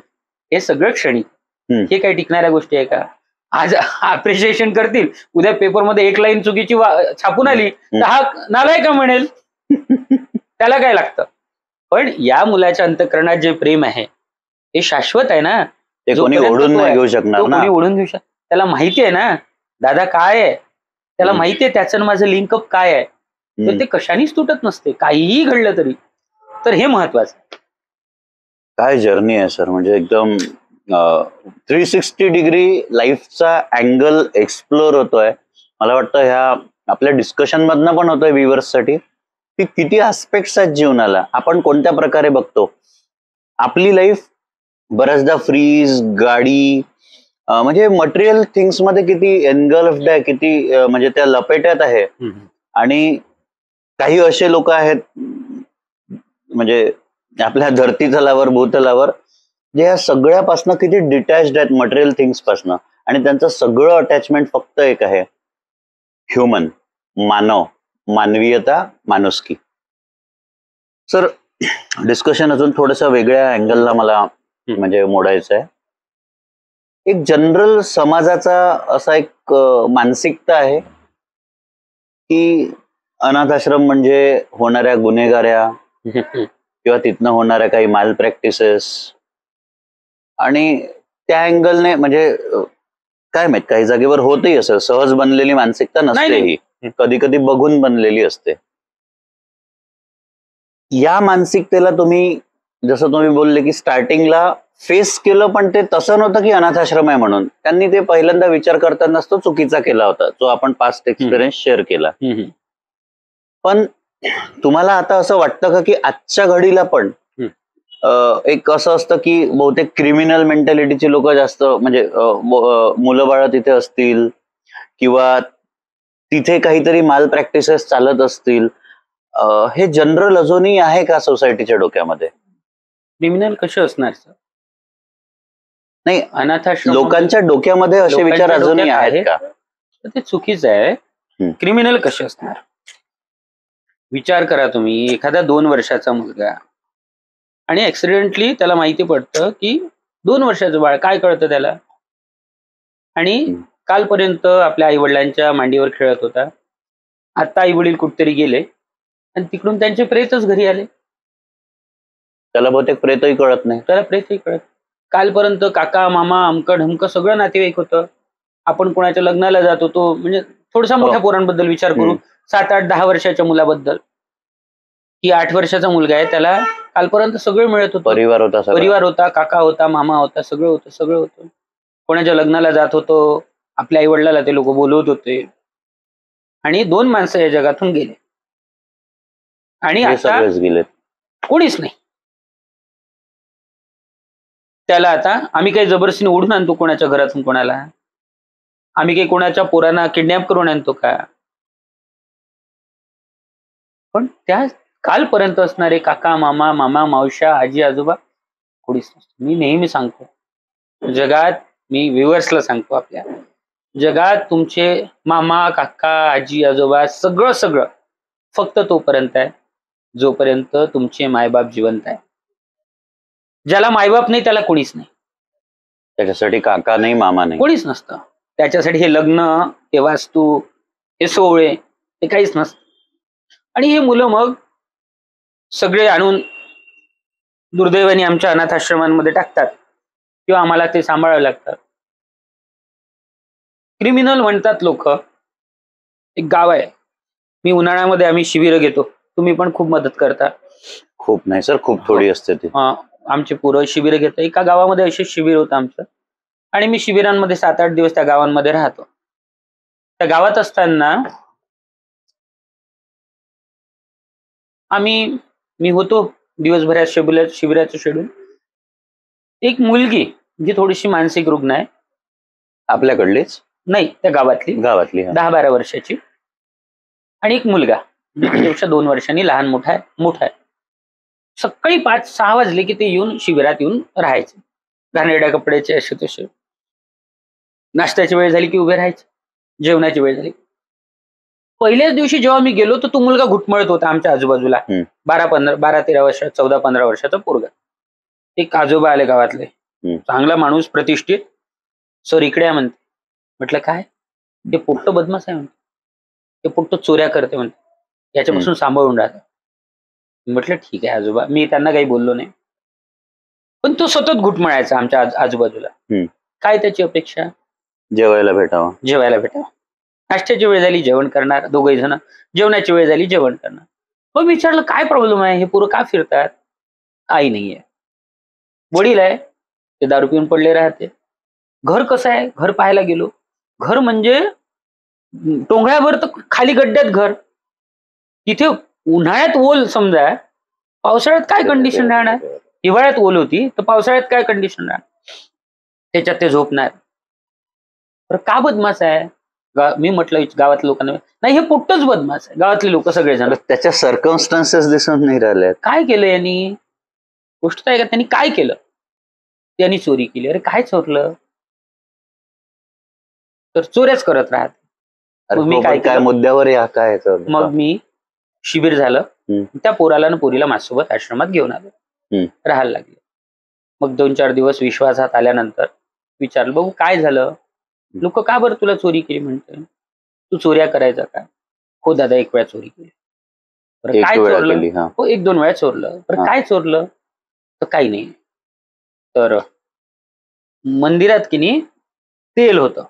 हे सगळं क्षणिक. हे काही टिकणाऱ्या गोष्टी आहे का? आज अप्रिशिएशन करतील, उद्या पेपरमध्ये 1 लाईन चुकीची छापून आली तर हा नालाय का म्हणेल, त्याला काय लागतं. पण या मुलाच्या अंतःकरणात जे प्रेम आहे ते शाश्वत आहे ना, ते कोणी ओढून नाही घेऊ शकणार ना. कोणी ओढून घेऊ शकत. त्याला माहिती आहे ना दादा काय आहे, त्याला माहितीये त्याचं माझं लिंकअप काय आहे, तर ते कशानेच तुटत नसते, काहीही घडलं तरी. तर हे महत्वाचं. काय जर्नी आहे सर, म्हणजे एकदम 360 डिग्री लाईफचा अँगल एक्सप्लोर होतोय. मला वाटतं ह्या आपल्या डिस्कशन मधनं पण होतोय व्ह्युअर्स साठी, की किती आस्पेक्ट्स आहेत जीवनाला, आपण कोणत्या प्रकारे बघतो. आपली लाईफ बऱ्याचदा फ्रीज, गाडी, म्हणजे मटेरियल थिंग्स मध्ये किती एनगल्फ्ड आहे, किती म्हणजे त्या लपेट्यात आहे. आणि काही असे लोक आहेत म्हणजे आपल्या धरती तलावर, भूतलावर, जे या सगळ्यापासनं किती डिटॅच्ड आहेत मटेरियल थिंग्स पासनं, आणि त्यांचं सगळं अटॅचमेंट फक्त एक आहे, ह्युमन, मानव, मानवीयता, माणुसकी. सर डिस्कशन अजून थोडंसं वेगळ्या अँगलला मला म्हणजे मोडायचं आहे. एक जनरल समाजाचा असा एक मानसिकता आहे की अनाथ आश्रम म्हणजे होणाऱ्या गुन्हेगाऱ्या किंवा तिथनं होणाऱ्या काही माल प्रॅक्टिसेस, आणि त्या अँगलने म्हणजे काय माहित काही जागेवर होतही असं सहज बनलेली मानसिकता नसते, ही कधी कधी बघून बनलेली असते. या मानसिकतेला तुम्ही जसं तुम्ही बोलले की स्टार्टिंगला फेस केलं, पण ते तसं नव्हतं की अनाथ आश्रम आहे म्हणून. त्यांनी ते पहिल्यांदा विचार करतानाच तो चुकीचा केला होता, जो आपण पास्ट एक्सपिरियन्स शेअर केला. पण तुम्हाला आता असं वाटतं का की आजच्या घडीला पण एक असं असतं की बहुतेक क्रिमिनल मेंटॅलिटीची लोक जास्त म्हणजे मुलं बाळ तिथे असतील किंवा तिथे काहीतरी माल प्रॅक्टिसेस चालत असतील, हे जनरल अजूनही आहे का सोसायटीच्या डोक्यामध्ये? क्रिमिनल कसे असणार सर? नाही, अनाथाश्रम लोकांच्या डोक्यामध्ये असे विचार लोकांच्या अजूनही डोक्यात आहेत का? तर ते चुकीचं आहे. क्रिमिनल कसे असणार? विचार करा तुम्ही, एखादा 2 वर्षाचा मुलगा आणि ऍक्सिडेंटली त्याला माहिती पडतं की 2 वर्षाचं बाळ, काय कळतं त्याला? आणि कालपर्यंत आपल्या आई वडिलांच्या मांडीवर खेळत होता, आता आई वडील कुठतरी गेले आणि तिकडून त्यांचे प्रेतच घरी आले. त्याला बहुतेक प्रेतही कळत नाही. त्याला प्रेतही कळत. कालपर्यंत काका मामा अमकं ढमकं सगळं नातेवाईक होतं. आपण कोणाच्या लग्नाला जात होतो, म्हणजे थोडासा मोठ्या पोरांबद्दल विचार करू, 7-8-10 वर्षाच्या मुलाबद्दल, की 8 वर्षाचा मुलगा आहे, त्याला कालपर्यंत सगळं मिळत होतं. परिवार होता, परिवार होता, काका होता, मामा होता, सगळं होतं. कोणाच्या लग्नाला जात होतो, आपल्या आई वडिलाला ते लोक बोलवत होते. आणि 2 माणसं या जगातून गेले आणि आता गेलेत. कोणीच नाही. त्याला आता आम्ही काही जबरदस्तीने ओढून आणतो कोणाच्या घरातून कोणाला? आम्ही काही कोणाच्या पोरांना किडनॅप करून आणतो का? पण त्या कालपर्यंत असणारे काका मामा मावश्या आजी आजोबा कोणीच नसतं. मी नेहमी सांगतो जगात, मी व्ह्युअर्सला सांगतो आपल्या, जगात तुमचे मामा काका आजी आजोबा सगळं फक्त तोपर्यंत आहे जोपर्यंत तुमचे मायबाप जिवंत आहे. ज्याला मायबाप नाही त्याला कोणीच नाही. त्याच्यासाठी काका नाही, मामा नाही, कोणीच नसतं. त्याच्यासाठी हे लग्न, हे वास्तू, हे सोहळे, हे काहीच नसतं. आणि हे मुलं मग सगळे आणून दुर्दैवाने आमच्या अनाथ आश्रमांमध्ये टाकतात किंवा आम्हाला ते सांभाळावं लागतात. क्रिमिनल म्हणतात लोक. एक गाव आहे, मी उन्हाळ्यामध्ये आम्ही शिबिरं घेतो, तुम्ही पण खूप मदत करता. खूप नाही सर, खूप थोडी असते ती. आमचे पोरं शिबिरं घेतात. एका गावामध्ये असे शिबिर होतं आमचं, आणि मी शिबिरांमध्ये 7-8 दिवस त्या गावांमध्ये राहतो. त्या गावात असताना मी होतो दिवसभरात शिबिराचं शेड्यूल. एक मुलगी जी थोडीशी मानसिक रुग्ण आहे, आपल्याकडलीच नाही त्या गावातली 10-12 वर्षाची, आणि एक मुलगा त्याच्यापेक्षा 2 वर्षांनी लहान मोठा आहे. सकाळी 5-6 वाजले की ते येऊन शिबिरात येऊन राहायचे, घाणेरड्या कपड्याचे असे तसे. नाश्त्याची वेळ झाली की उभे राहायचे, जेवणाची वेळ झाली. पहिल्याच दिवशी जेव्हा मी गेलो तर तो मुलगा घुटमळत होता आमच्या आजूबाजूला. 12-13 वर्ष, 14-15 वर्षाचा पोरगा. एक आजोबा आले गावातले, चांगला माणूस, प्रतिष्ठित. सर इकडे आहे म्हणते. म्हटलं काय? ते पोट्ट बदमाश आहे म्हणते, ते पोट्ट चोऱ्या करते म्हणते, याच्यापासून सांभाळून राहते. म्हटलं ठीक आहे आजोबा, मी त्यांना काही बोललो नाही. पण तो सतत घुटमळायचा आमच्या आजूबाजूला. काय त्याची अपेक्षा? जेवायला भेटावं. नाश्त्याची वेळ झाली जेवण करणार, दोघही जण. जेवणाची वेळ झाली जेवण करणार. मग विचारलं काय प्रॉब्लेम आहे, हे पोरं का फिरतात? आई नाहीये, वडील आहे, ते दारू पिऊन पडले राहते. घर कसं आहे? घर पाहायला गेलो, घर म्हणजे टोंगळ्याभर तर खाली गड्ड्यात घर. तिथे उन्हाळ्यात ओल समजा, पावसाळ्यात काय कंडिशन राहणार? हिवाळ्यात ओल होती तर पावसाळ्यात काय कंडिशन राहणार? त्याच्यात ते झोपणार. का बदमाश आहे? मी म्हटलं गावातल्या लोकांना, नाही हे पोट्टच बदमाश आहे. गावातले लोक सगळेजण. त्याच्या सर्कमस्टन्सेस दिसून नाही राहिले. काय केलं यांनी? गोष्ट आहे का? त्यांनी काय केलं? त्यांनी चोरी केली. अरे काय चोरलं? तर चोऱ्याच करत राहत. मग मी काय मुद्द्यावर या काय? मग मी शिबिर झालं, त्या पोराला आणि पोरीला माझ्यासोबत आश्रमात घेऊन आलो, राहायला लागले. मग 2-4 दिवस विश्वासात आल्यानंतर विचारलं, बाबू काय झालं? लोक का बरं तुला चोरी केली म्हणते? तू चोऱ्या करायचा का? हो दादा, 1 वेळा चोरी केली. काय चोरलं? हो 1-2 वेळा चोरलं. काय चोरलं? तर काही नाही. तर मंदिरात की नाही तेल होतं.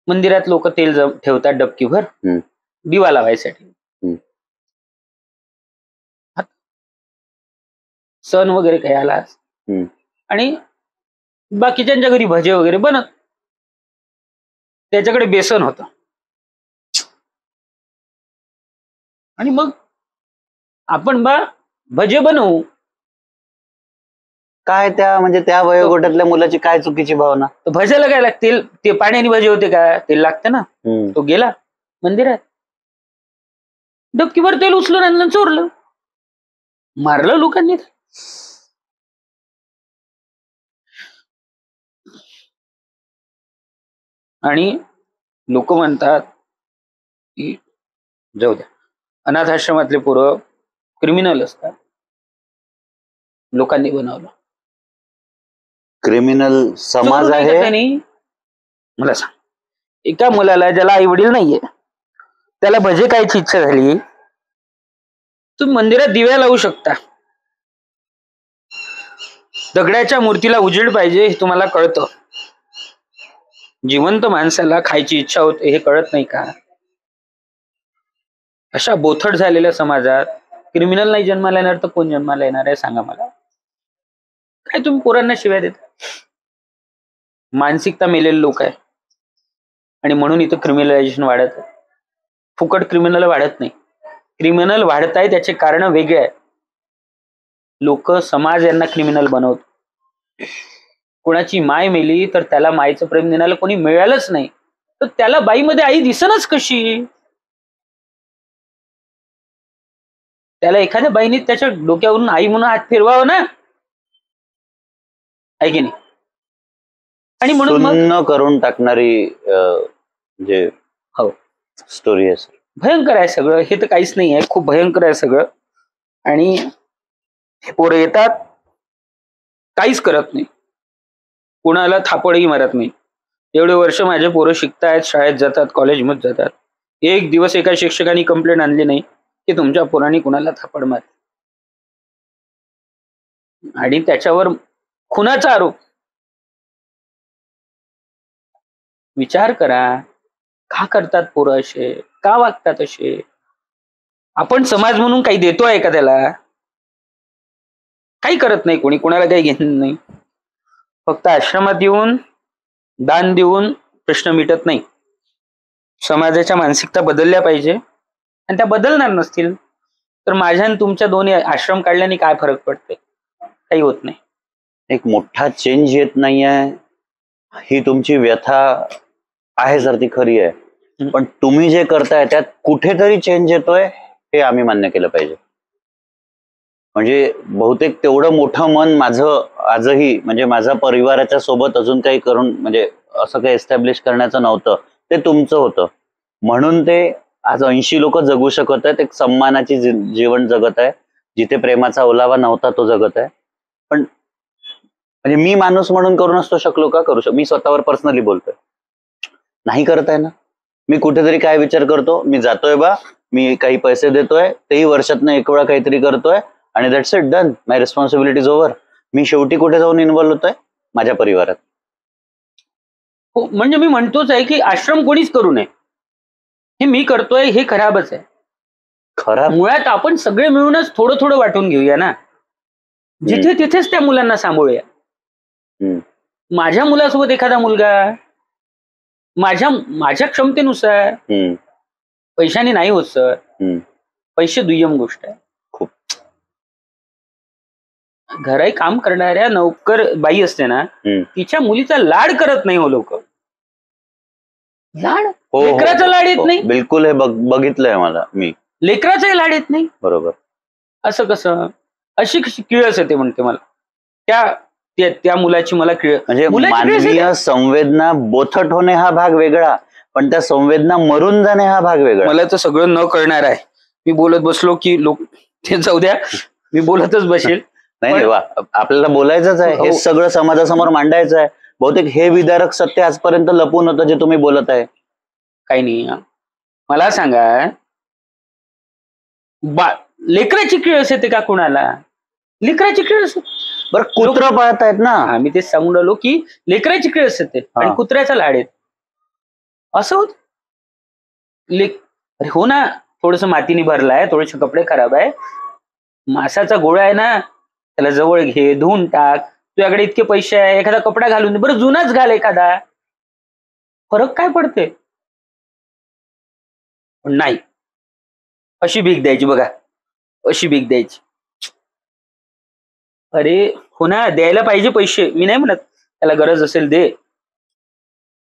मंदिरात लोक तेल ठेवतात डबकीभर दिवा लावायसाठी. सण वगैरे काही आला आणि बाकीच्यांच्या घरी भजे वगैरे बनत, त्याच्याकडे बेसन होतं. आणि मग आपण भजे बनवू. काय त्या म्हणजे त्या वयोगटातल्या मुलाची काय चुकीची भावना? तर भज्याला काय लागतील, ते पाण्याने भजे होते का, तेल लागतं ना. तो गेला मंदिरात, डबकीभर तेल उचलून आणलं, चोरलं, मारलं लोकांनी. आणि लोक म्हणतात की जाऊ द्या, अनाथ आश्रमातले पोरं क्रिमिनल असतात, लोकांनी बनवलं. क्रिमिनल समाज आहे. त्यांनी मला सांग, एका मुलाला ज्याला आई वडील नाहीये, त्याला भजे खायची इच्छा झाली, तुम्ही मंदिरात दिव्या लावू शकता. दगडाच्या मूर्तीला उजेड पाहिजे हे तुम्हाला कळतं. जिवंत माणसाला खायची इच्छा होते हे कळत नाही का? अशा बोथट झालेल्या समाजात क्रिमिनल नाही जन्माला येणार तर कोण जन्माला येणार आहे सांगा मला? काय तुम्ही पोरांना शिव्या देता? मानसिकता मेलेले लोक आहे आणि म्हणून इथं क्रिमिनलायझेशन वाढत आहे. फुकट क्रिमिनल वाढत नाही. क्रिमिनल वाढत आहे त्याचे कारण वेगळे आहे. लोक, समाज यांना क्रिमिनल बनवतो. कोणाची माय मेली तर त्याला मायचं प्रेम देण्याला कोणी मिळालंच नाही, तर त्याला बाईमध्ये आई दिसणच कशी? त्याला एखाद्या बाईने त्याच्या डोक्यावरून आई म्हणून हात फिरवावं ना, आहे की नाही? आणि म्हणून सुन्न करून टाकणारी जे हो स्टोरी आहे, भयंकर आहे सगळं. हे तर काहीच नाही आहे, खूप भयंकर आहे सगळं. आणि हे पोरं येतात, काहीच करत नाही, कुणाला थापडही मारत नाही. एवढे वर्ष माझे पोरं शिकतायत, शाळेत जातात, कॉलेजमध्ये जातात, एक दिवस एका शिक्षकांनी कंप्लेंट आणली नाही की तुमच्या पोरांनी कुणाला थापड मारली. आणि त्याच्यावर खुनाचा आरोप. विचार करा, का करतात पोरं असे, का वागतात असे? आपण समाज म्हणून काही देतोय का त्याला? काही करत नाही कोणी, कोणाला काही घेणं नाही. फक्त आश्रमात येऊन दान देऊन प्रश्न मिटत नाही. समाजाच्या मानसिकता बदलल्या पाहिजे, आणि त्या बदलणार नसतील तर माझ्या आणि तुमच्या दोन्ही आश्रम काढल्याने काय फरक पडते? काही होत नाही. एक मोठा चेंज येत नाहीये, ही तुमची व्यथा आहे सर, ती खरी आहे. पण तुम्ही जे करताय त्यात कुठेतरी चेंज येतोय हे आम्ही मान्य केलं पाहिजे. म्हणजे बहुतेक तेवढं मोठं मन माझं आजही, म्हणजे माझ्या परिवाराच्या सोबत अजून काही करून, म्हणजे असं काही एस्टॅब्लिश करण्याचं नव्हतं, ते तुमचं होतं. म्हणून ते आज 80 लोक जगू शकत आहेत, एक सन्मानाची जीवन जगत आहे, जिथे प्रेमाचा ओलावा नव्हता तो जगत आहे. पण म्हणजे मी माणूस म्हणून करू नसतो शकलो का? करू शकतो. मी स्वतःवर पर्सनली बोलतोय, नाही करताय ना. मी कुठेतरी काय विचार करतो, मी जातोय बा, मी काही पैसे देतोय, तेही वर्षातनं एक वेळा काहीतरी करतोय, आणि that's it, done, my responsibility is over. मी शेवटी कुठे जाऊन इन्व्हॉल्व्ह होतोय? माझ्या परिवारात. हो, म्हणजे मी म्हणतोच आहे की आश्रम कोणीच करू नये. हे मी करतोय हे खराबच आहे. खराब मुळात आपण सगळे मिळूनच थोडं थोडं वाटून घेऊया ना, जिथे तिथेच त्या मुलांना सांभाळूया. माझ्या मुलासोबत एखादा मुलगा माझ्या क्षमतेनुसार, पैशाने नाही होत सर. पैसे दुय्यम गोष्ट आहे. खूप. घराई काम करणाऱ्या नोकर बाई असते ना, तिच्या मुलीचा लाड करत नाही हो लोक. लाड, लेकराचा लाड येत नाही. बिलकुल, हे बघितलंय मला मी. लेकराचाही लाड येत नाही. बरोबर. असं कसं? अशी कशी किळस येते म्हणते मला त्या मुलाची. मला म्हणजे मानवीय संवेदना बोथट होणे हा भाग वेगळा, पण त्या संवेदना मरून जाणे हा भाग वेगळा. मला तर सगळं न कळणार आहे. मी बोलत बसलो की लोक ते जाऊ द्या, मी बोलतच बसेल. नाही, आपल्याला बोलायचंच आहे, हे सगळं समाजासमोर मांडायचं आहे. बहुतेक हे विदारक सत्य आजपर्यंत लपून होतं जे तुम्ही बोलत आहे. काही नाही. मला सांगा, लेकराची किळस येते का कुणाला? लेकराची किळस. बरं, कुत्र पाळतायत ना. आम्ही तेच सांगून राहिलो की लेकराची किळस येते आणि कुत्र्याचा लाड येते. असं होत? अरे हो ना, थोडस मातीने भरलाय, थोडेसे कपडे खराब आहे, मासाचा गोळा आहे ना, त्याला जवळ घे, धुवून टाक. तुझ्याकडे इतके पैसे आहे, एखादा कपडा घालून दे, बरं जुनाच घाल एखादा. फरक काय पडते? पण नाही, अशी भीक द्यायची बघा, अशी भीक द्यायची. अरे हो ना, द्यायला पाहिजे पैसे, मी नाही म्हणत त्याला गरज असेल दे,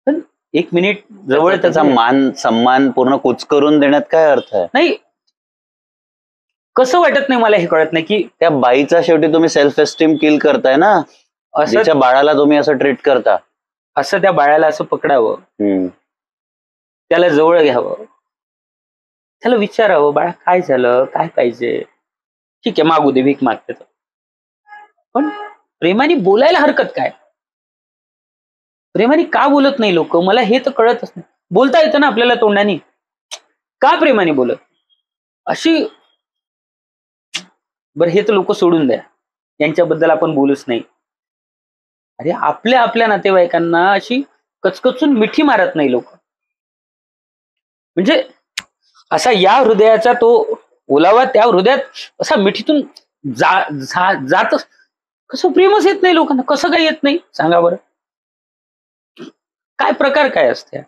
पण 1 मिनिट जवळ त्याचा त्याचा मान सन्मान पूर्ण कुच करून देण्यात काय अर्थ आहे? नाही. कसं वाटत नाही मला हे कळत नाही की त्या बाईचा शेवटी तुम्ही सेल्फ एस्टीम किल करताय ना, असं तिच्या बाळाला तुम्ही असं ट्रीट करता. असं त्या बाळाला असं पकडावं, त्याला जवळ घ्यावं, त्याला विचारावं बाळा काय झालं, काय पाहिजे, ठीक आहे मागू दे, भीक मागते तर, पण प्रेमाने बोलायला हरकत काय? प्रेमाने का बोलत नाही लोक, मला हे तर कळतच नाही. बोलता येतं ना आपल्याला तोंडाने, का प्रेमाने बोलत अशी? बरं हे तर लोक सोडून द्या, यांच्याबद्दल आपण बोलूच नाही. अरे आपल्या आपल्या नातेवाईकांना अशी कचकचून मिठी मारत नाही लोक. म्हणजे असा या हृदयाचा तो ओलावा त्या हृदयात असा मिठीतून जात, कसं प्रेमच येत नाही लोकांना, कसं काय येत नाही सांगा बरं? काय प्रकार काय असते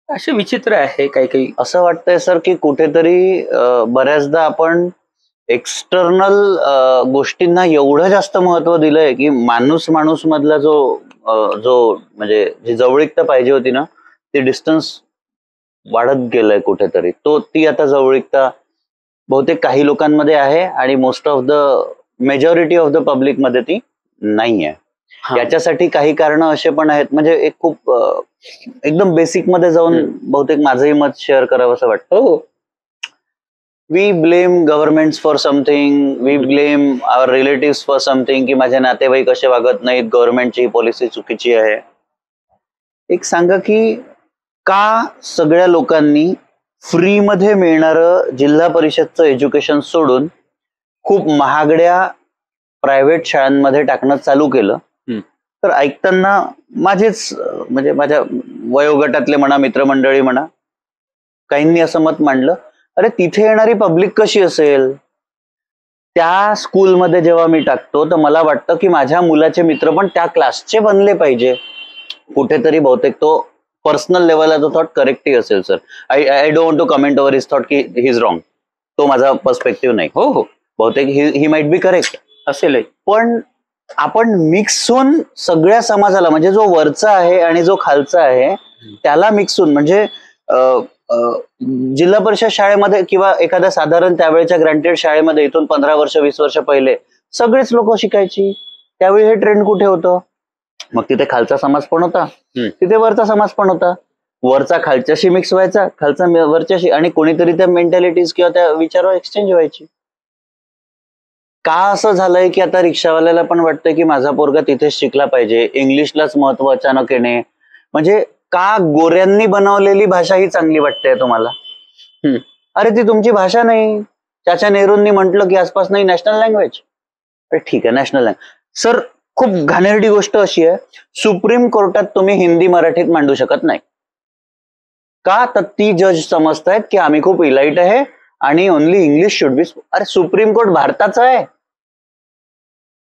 असे विचित्र आहे काही काही. असं वाटतंय सर की कुठेतरी बऱ्याचदा आपण एक्सटर्नल गोष्टींना एवढं जास्त महत्व दिलंय की माणूस माणूस मधला जो म्हणजे जी जवळीकता पाहिजे होती ना, ती डिस्टन्स वाढत गेलंय कुठेतरी. ती आता जवळीकता बहुतेक काही लोकांमध्ये आहे आणि most of the majority of the public मध्ये ती नाही आहे. याच्यासाठी काही कारण असे पण आहेत, म्हणजे एक खूप एकदम बेसिक मध्ये जाऊन बहुतेक माझंही मत शेअर करावं असं वाटतं. हो, we blame government for something, we blame our relative for something, की माझे नातेवाईक कसे वागत नाहीत, गव्हर्नमेंटची पॉलिसी चुकीची आहे. एक सांगा की का सगळ्या लोकांनी फ्रीमध्ये मिळणारं जिल्हा परिषदचं एज्युकेशन सोडून खूप महागड्या प्रायव्हेट शाळांमध्ये टाकणं चालू केलं? तर ऐकताना माझेच म्हणजे माझ्या वयोगटातले म्हणा, मित्रमंडळी म्हणा, काहींनी असं मत मांडलं, अरे तिथे येणारी पब्लिक कशी असेल? त्या स्कूलमध्ये जेव्हा मी टाकतो तर मला वाटतं की माझ्या मुलाचे मित्र पण त्या क्लासचे बनले पाहिजे. कुठेतरी बहुतेक तो पर्सनल लेवलला तो थॉट करेक्टही असेल sir. I don't want to comment over his thought की ही इज रॉंग. तो माझा पर्स्पेक्टिव्ह नाही. हो हो, बहुतेक ही माइट बी करेक्ट असेल. पण आपण मिक्स होऊन सगळ्या समाजाला, म्हणजे जो वरचा आहे आणि जो खालचा आहे त्याला मिक्स होऊन, म्हणजे जिल्हा परिषद शाळेमध्ये किंवा एखाद्या साधारण त्यावेळेच्या ग्रँटेड शाळेमध्ये इथून 15 वर्ष 20 वर्ष पहिले सगळेच लोक शिकायची. त्यावेळी हे ट्रेंड कुठे होतं? मग तिथे खालचा समाज पण होता, तिथे वरचा समाज पण होता. वरचा खालच्याशी मिक्स व्हायचा, खालचा वरच्याशी, आणि कोणीतरी त्या मेंटॅलिटीज किंवा त्या विचारावर एक्सचेंज व्हायची. का असं झालंय की आता रिक्षावाल्याला पण वाटतंय की माझा पोरगा तिथेच शिकला पाहिजे, इंग्लिशलाच महत्व अचानक येणे? म्हणजे का गोऱ्यांनी बनवलेली भाषा ही चांगली वाटते तुम्हाला? अरे ती तुमची भाषा नाही. चाचा नेहरूंनी म्हटलं की आसपास नाही नॅशनल लँग्वेज. अरे ठीक आहे नॅशनल लँग्वेज. सर खूप घाणेरडी गोष्ट अशी आहे, सुप्रीम कोर्टात तुम्ही हिंदी मराठीत मांडू शकत नाही. का? तर ती जज समजतायत की आम्ही खूप इलाइट आहे आणि ओनली इंग्लिश शुड बी. अरे सुप्रीम कोर्ट भारताचं आहे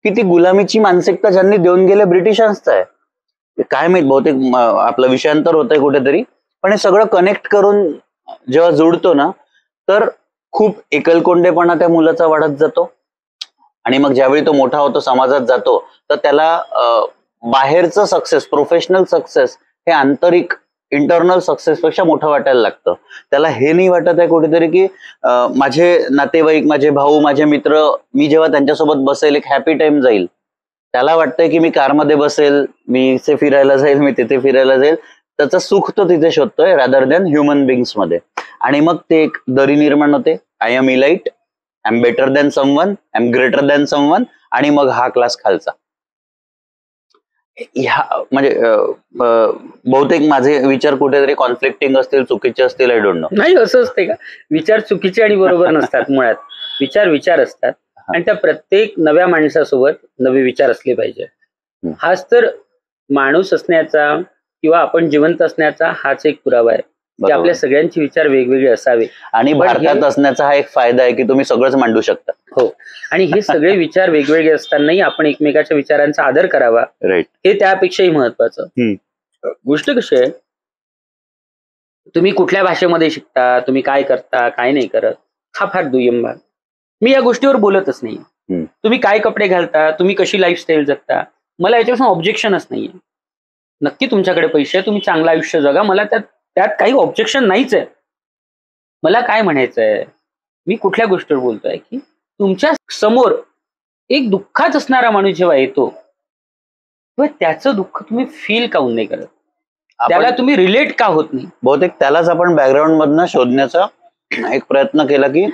की ती गुलामीची मानसिकता ज्यांनी देऊन गेले ब्रिटिशांचं आहे? काय माहित, बहुतेक आपलं विषयांतर होतंय कुठेतरी. पण हे सगळं कनेक्ट करून जेव्हा जोडतो ना, तर खूप एकलकोंडेपणा त्या मुलाचा वाढत जातो. आणि मग ज्यावेळी तो मोठा होतो, समाजात जातो, तर त्याला बाहेरचं सक्सेस, प्रोफेशनल सक्सेस हे आंतरिक इंटरनल सक्सेस पेक्षा मोठं वाटायला लागतं. त्याला हे नाही वाटत आहे कुठेतरी की माझे नातेवाईक, माझे भाऊ, माझे मित्र, मी जेव्हा त्यांच्यासोबत बसेल एक हॅपी टाइम जाईल. त्याला वाटतंय की मी कारमध्ये बसेल, मी इथे फिरायला जाईल, मी तिथे फिरायला जाईल. त्याचं सुख तो तिथे शोधतोय रादर दॅन ह्युमन बिंग्स मध्ये. आणि मग ते एक दरी निर्माण होते. I am elite, I am better than someone, I am greater than someone, आणि मग हा क्लास खालचा. ह्या म्हणजे बहुतेक माझे विचार कुठेतरी कॉन्फ्लिक्टिंग असतील, चुकीचे असतील, आय डोंट नो. नाही असं असते का? विचार चुकीचे आणि बरोबर नसतात. मुळात विचार असतात आणि त्या प्रत्येक नव्या माणसासोबत नवे विचार असले पाहिजे. हाच तर माणूस असण्याचा किंवा आपण जिवंत असण्याचा हाच एक पुरावा आहे की आपल्या सगळ्यांचे विचार वेगवेगळे असावे. आणि भारतात असण्याचा हा एक फायदा आहे की तुम्ही सगळंच मांडू शकता. हो, आणि हे सगळे विचार वेगवेगळे असतानाही आपण एकमेकाच्या विचारांचा आदर करावा, राईट, हे त्यापेक्षाही महत्वाचं. गोष्ट कशी आहे, तुम्ही कुठल्या भाषेमध्ये शिकता, तुम्ही काय करता, काय नाही करत, हा फार दुय्यम भाग. मी या गोष्टीवर बोलतच नाही. तुम्ही काय कपडे घालता, तुम्ही कशी लाईफस्टाईल जगता, मला याच्यापासून ऑब्जेक्शनच नाहीये. नक्की तुमच्याकडे पैसे आहे, तुम्ही चांगलं आयुष्य जगा, मला त्यात त्यात काही ऑब्जेक्शन नाहीच आहे. मला काय म्हणायचंय, मी कुठल्या गोष्टीवर बोलतोय की तुमच्या समोर एक दुःखात असणारा माणूस जेव्हा येतो तेव्हा त्याचं दुःख तुम्ही फील काऊन नाही करत, त्याला तुम्ही रिलेट का होत नाही? बहुतेक त्यालाच आपण बॅकग्राऊंड मधनं शोधण्याचा एक प्रयत्न केला की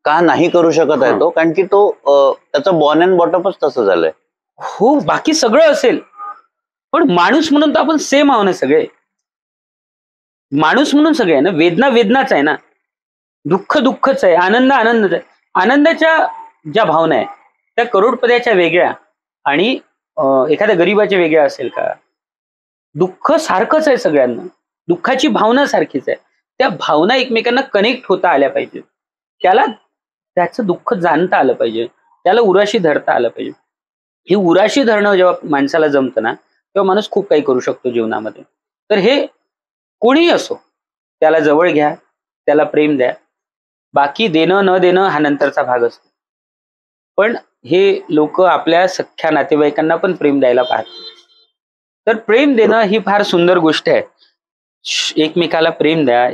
का नाही करू शकत आहे तो, कारण की तो त्याचं बॉर्न अँड बॉटमच तसं झालंय. हो, बाकी सगळं असेल पण माणूस म्हणून तर आपण सेम आहो ना सगळे. माणूस म्हणून सगळे आहे ना. वेदना वेदनाच आहे ना, दुःख दुःखच आहे, आनंद आनंदच आहे. आनंदाच्या ज्या भावना आहे त्या करोडपत्याच्या वेगळ्या आणि एखाद्या गरीबाच्या वेगळ्या असेल का? दुःख सारखंच आहे सगळ्यांना, दुःखाची भावना सारखीच आहे. त्या भावना एकमेकांना कनेक्ट होता आल्या पाहिजे, त्याला त्याचं दुःख जाणता आलं पाहिजे, त्याला उराशी धरता आलं पाहिजे. ही उराशी धरणं जेव्हा माणसाला जमतं ना तेव्हा माणूस खूप काही करू शकतो जीवनामध्ये. तर हे कोणीही असो त्याला जवळ घ्या, त्याला प्रेम द्या. बाकी देणं न देणं हा नंतरचा भाग असतो. पण हे लोक आपल्या सख्ख्या नातेवाईकांना पण प्रेम द्यायला पाहतात. तर प्रेम देणं ही फार सुंदर गोष्ट आहे. एकमेकाला प्रेम द्या,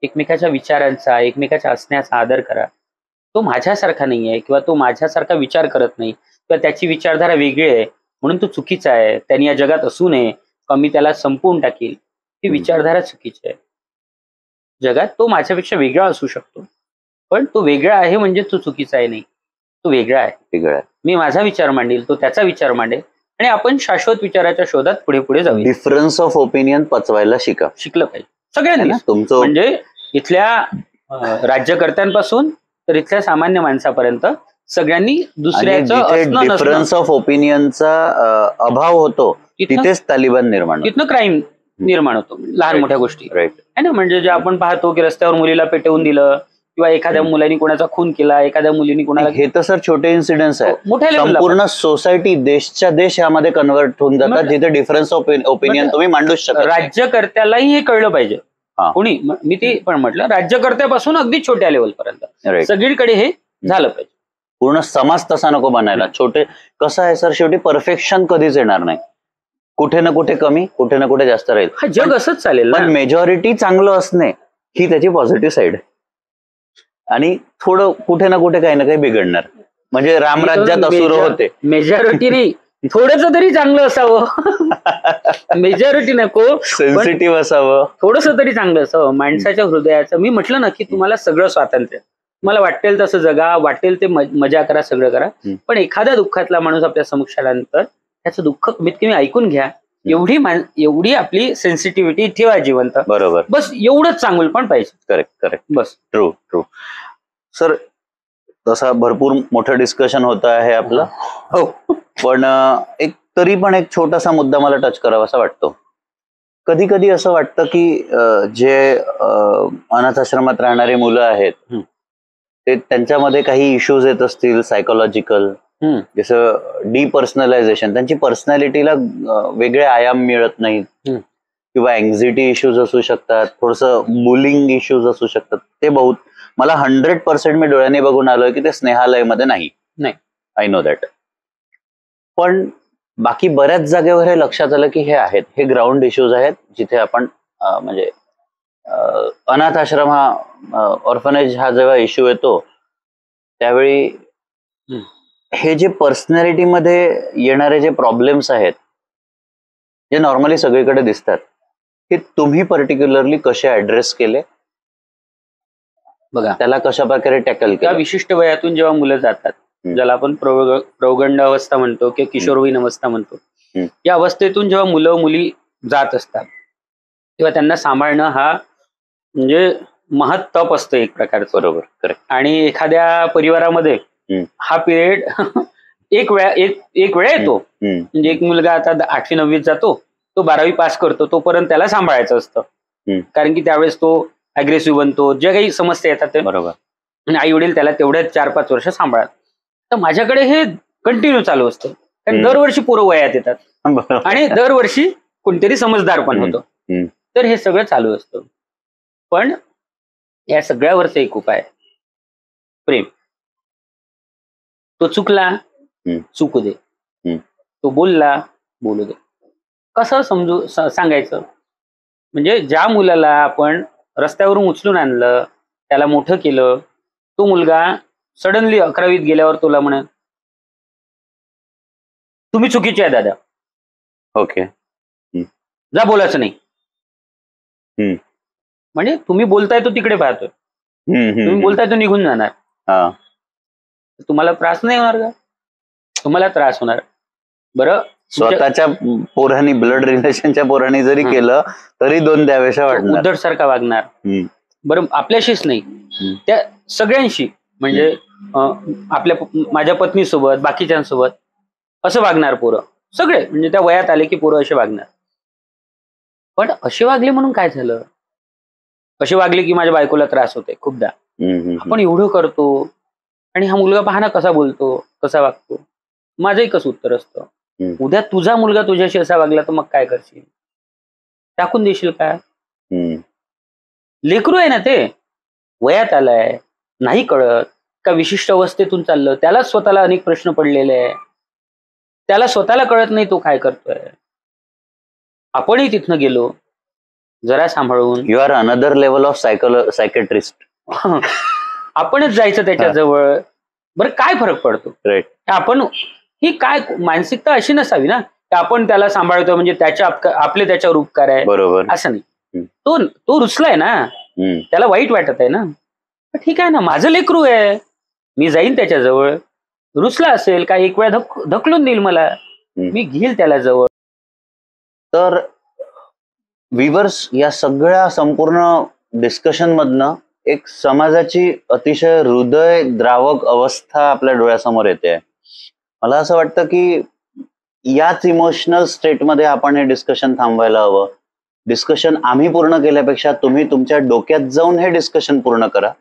एकमेकाच्या विचारांचा, एकमेकाच्या असण्याचा आदर करा. तो माझ्यासारखा नाही आहे किंवा तो माझ्यासारखा विचार करत नाही किंवा त्याची विचारधारा वेगळी आहे म्हणून तो चुकीचा आहे, त्यांनी या जगात असू नये किंवा मी त्याला संपवून टाकील, ही विचारधारा चुकीची आहे. जगात तो माझ्यापेक्षा वेगळा असू शकतो पण तो वेगळा आहे म्हणजे तो चुकीचा आहे नाही, तो वेगळा आहे. मी माझा विचार मांडेल, तो त्याचा विचार मांडेल आणि आपण शाश्वत विचाराच्या शोधात पुढे पुढे जाऊ. डिफरन्स ऑफ ओपिनियन पचवायला शिकलं पाहिजे सगळ्यांनी. तुमचं म्हणजे इथल्या राज्यकर्त्यांपासून तर इथल्या सामान्य माणसापर्यंत सगळ्यांनी दुसऱ्याचं डिफरन्स ऑफ ओपिनियनचा अभाव होतो तिथेच तालिबान निर्माण, तिथनं क्राईम निर्माण होतो, लहान मोठ्या गोष्टी आहे ना. म्हणजे जे आपण पाहतो की रस्त्यावर मुलीला पेटवून दिलं किंवा एखाद्या मुलांनी कोणाचा खून केला, एखाद्या मुलीने कोणाला, हे तर सर छोटे इन्सिडेंट्स आहेत. मोठ्या संपूर्ण सोसायटी देशच्या देश यामध्ये कन्वर्ट होऊन जातात जिथे डिफरन्स ऑफ ओपिनियन तुम्ही मांडूच शकता. राज्यकर्त्यालाही हे कळलं पाहिजे. कोणी, मी ते पण म्हटलं, राज्यकर्त्यापासून अगदी छोट्या लेवल पर्यंत सगळीकडे हे झालं पाहिजे. पूर्ण समाज तसा नको बनायला. छोटे कसं आहे सर, शेवटी परफेक्शन कधीच येणार नाही. कुठे ना कुठे कमी, कुठे ना कुठे जास्त राहील. हा जग असंच चालेल. पण मेजॉरिटी चांगलं असणे ही त्याची पॉझिटिव्ह साईड आहे. आणि थोडं कुठे ना कुठे काही ना काही बिघडणार. म्हणजे रामराज्यात असुर होते. मेजॉरिटी नाही, थोडस तरी चांगलं असावं. मेजॉरिटी नको, सेन्सिटिव्ह असावं, थोडस तरी चांगलं असावं माणसाच्या हृदयाचं. मी म्हटलं ना की तुम्हाला सगळं स्वातंत्र्य, तुम्हाला वाटेल तसं जगा, वाटेल ते मजा करा, सगळं करा. पण एखाद्या दुःखातला माणूस आपल्या समक्ष आल्यानंतर त्याचं दुःख कमीत कमी ऐकून घ्या. एवढी आपली सेन्सिटिव्हिटी ठेवा जिवंत. बरोबर, बस एवढंच चांगलं पण पाहिजे. करेक्ट बस. ट्रू. सर तसा भरपूर मोठं डिस्कशन होत आहे आपलं. हो, पण तरी पण एक छोटासा मुद्दा मला टच करावासा वाटतो. कधी कधी असं वाटतं की जे अनाथाश्रमात राहणारी मुलं आहेत ते त्यांच्यामध्ये काही इश्यूज येत असतील सायकोलॉजिकल, जसं डिपर्सनलायझेशन, त्यांची पर्सनॅलिटीला वेगळे आयाम मिळत नाहीत किंवा अँझायटी इश्यूज असू शकतात, थोडंसं बुलिंग इश्यूज असू शकतात. ते बहुत मला 100% मी डोळ्याने बघून आलोय की ते स्नेहालयमध्ये नाही. I know that. पण बाकी बऱ्याच जागेवर हे लक्षात आलं की हे आहेत, हे ग्राउंड इश्यूज आहेत जिथे आपण म्हणजे अनाथ आश्रम हा ऑर्फनेज हा जेव्हा इश्यू येतो त्यावेळी हे जे पर्सनॅलिटी मध्ये येणारे जे प्रॉब्लेम्स आहेत जे नॉर्मली सगळीकडे दिसतात, हे तुम्ही पर्टिक्युलरली कसे ऍड्रेस केले, बघा त्याला कशा प्रकारे टॅकल केलं? त्या विशिष्ट वयातून जेव्हा मुलं जातात, ज्याला आपण प्रौगंड अवस्था म्हणतो किंवा किशोरवयीन अवस्था म्हणतो, या अवस्थेतून जेव्हा मुलं मुली जात असतात तेव्हा त्यांना सांभाळणं हा म्हणजे महत्तप असतं एक प्रकारचं. बरोबर, करेक्ट. आणि एखाद्या परिवारामध्ये हा पिरियड एक वेळा येतो. म्हणजे एक मुलगा आता 8वी 9वीत जातो, तो 12वी पास करतो, तोपर्यंत त्याला सांभाळायचं असतं. कारण की त्यावेळेस तो अग्रेसिव्ह बनतो, ज्या काही समस्या येतात ते. बरोबर. आई वडील त्याला तेवढ्याच 4-5 वर्ष सांभाळतात. तर माझ्याकडे हे कंटिन्यू चालू असतं, कारण दरवर्षी पोरं वयात येतात आणि दरवर्षी कोणतरी समजदार पण होतं. तर हे सगळं चालू असतं. पण या सगळ्यावरचं एक उपाय प्रेम. तो चुकला चुकू दे, तो बोलला बोलू दे. कसं सांगायचं? म्हणजे ज्या मुलाला आपण रस्त्यावरून उचलून आणलं, त्याला मोठं केलं, तो मुलगा सडनली 11वीत गेल्यावर तुला म्हणे तुम्ही चुकीचे आहे दादा. ओके. जा बोलायचं नाही. म्हणजे तुम्ही बोलताय तो तिकडे पाहतोय, तुम्ही बोलताय तो निघून जाणार. तुम्हाला त्रास नाही होणार का? तुम्हाला त्रास होणार. बरं, स्वतःच्या पोरांनी, ब्लड रिलेशनच्या पोरांनी जरी केलं तरी दोन द्यावेशा वाटणार, उद्धट सारखा वागणार. बरं, आपल्याशीच नाही, त्या सगळ्यांशी, म्हणजे माझ्या पत्नीसोबत, बाकीच्यांसोबत असं वागणार पोरं सगळे. म्हणजे त्या वयात आले की पोरं असे वागणार. पण असे वागले म्हणून काय झालं? असे वागले की माझ्या बायकोला त्रास होते खूपदा. आपण एवढं करतो आणि हा मुलगा पहा ना कसा बोलतो, कसा वागतो. माझं एकच उत्तर असतं, उद्या तुझा मुलगा तुझ्याशी असा वागला तर मग काय करशील? टाकून देशील का? लेकरू आहे ना ते, वयात आलाय, नाही कळत का विशिष्ट अवस्थेतून चाललं, त्याला स्वतःला अनेक प्रश्न पडलेले आहे, त्याला स्वतःला कळत नाही तो काय करतोय. आपणही तिथनं गेलो जरा सांभाळून. You are another level of psychiatrist. आपणच जायचं त्याच्याजवळ. बरं, काय फरक पडतो? आपण ही काय मानसिकता अशी नसावी ना, की आपण त्याला सांभाळतो म्हणजे आपले त्याच्यावर उपकार आहे, बरोबर, असं नाही. तो रुसलाय ना, त्याला वाईट वाटत आहे ना, ठीक आहे ना, माझं लेकरू आहे, मी जाईन त्याच्याजवळ. रुसला असेल का एक वेळा ढकलून देईल मला, मी घेईल त्याला जवळ. तर व्ह्यूअर्स, या सगळ्या संपूर्ण डिस्कशन मधनं एक समाजाची अतिशय हृदयद्रावक अवस्था आपल्या डोळ्यासमोर येते. मला असं वाटतं की याच इमोशनल स्टेटमध्ये आपण हे डिस्कशन थांबवायला हवं. डिस्कशन आम्ही पूर्ण केल्यापेक्षा तुम्ही तुमच्या डोक्यात जाऊन हे डिस्कशन पूर्ण करा.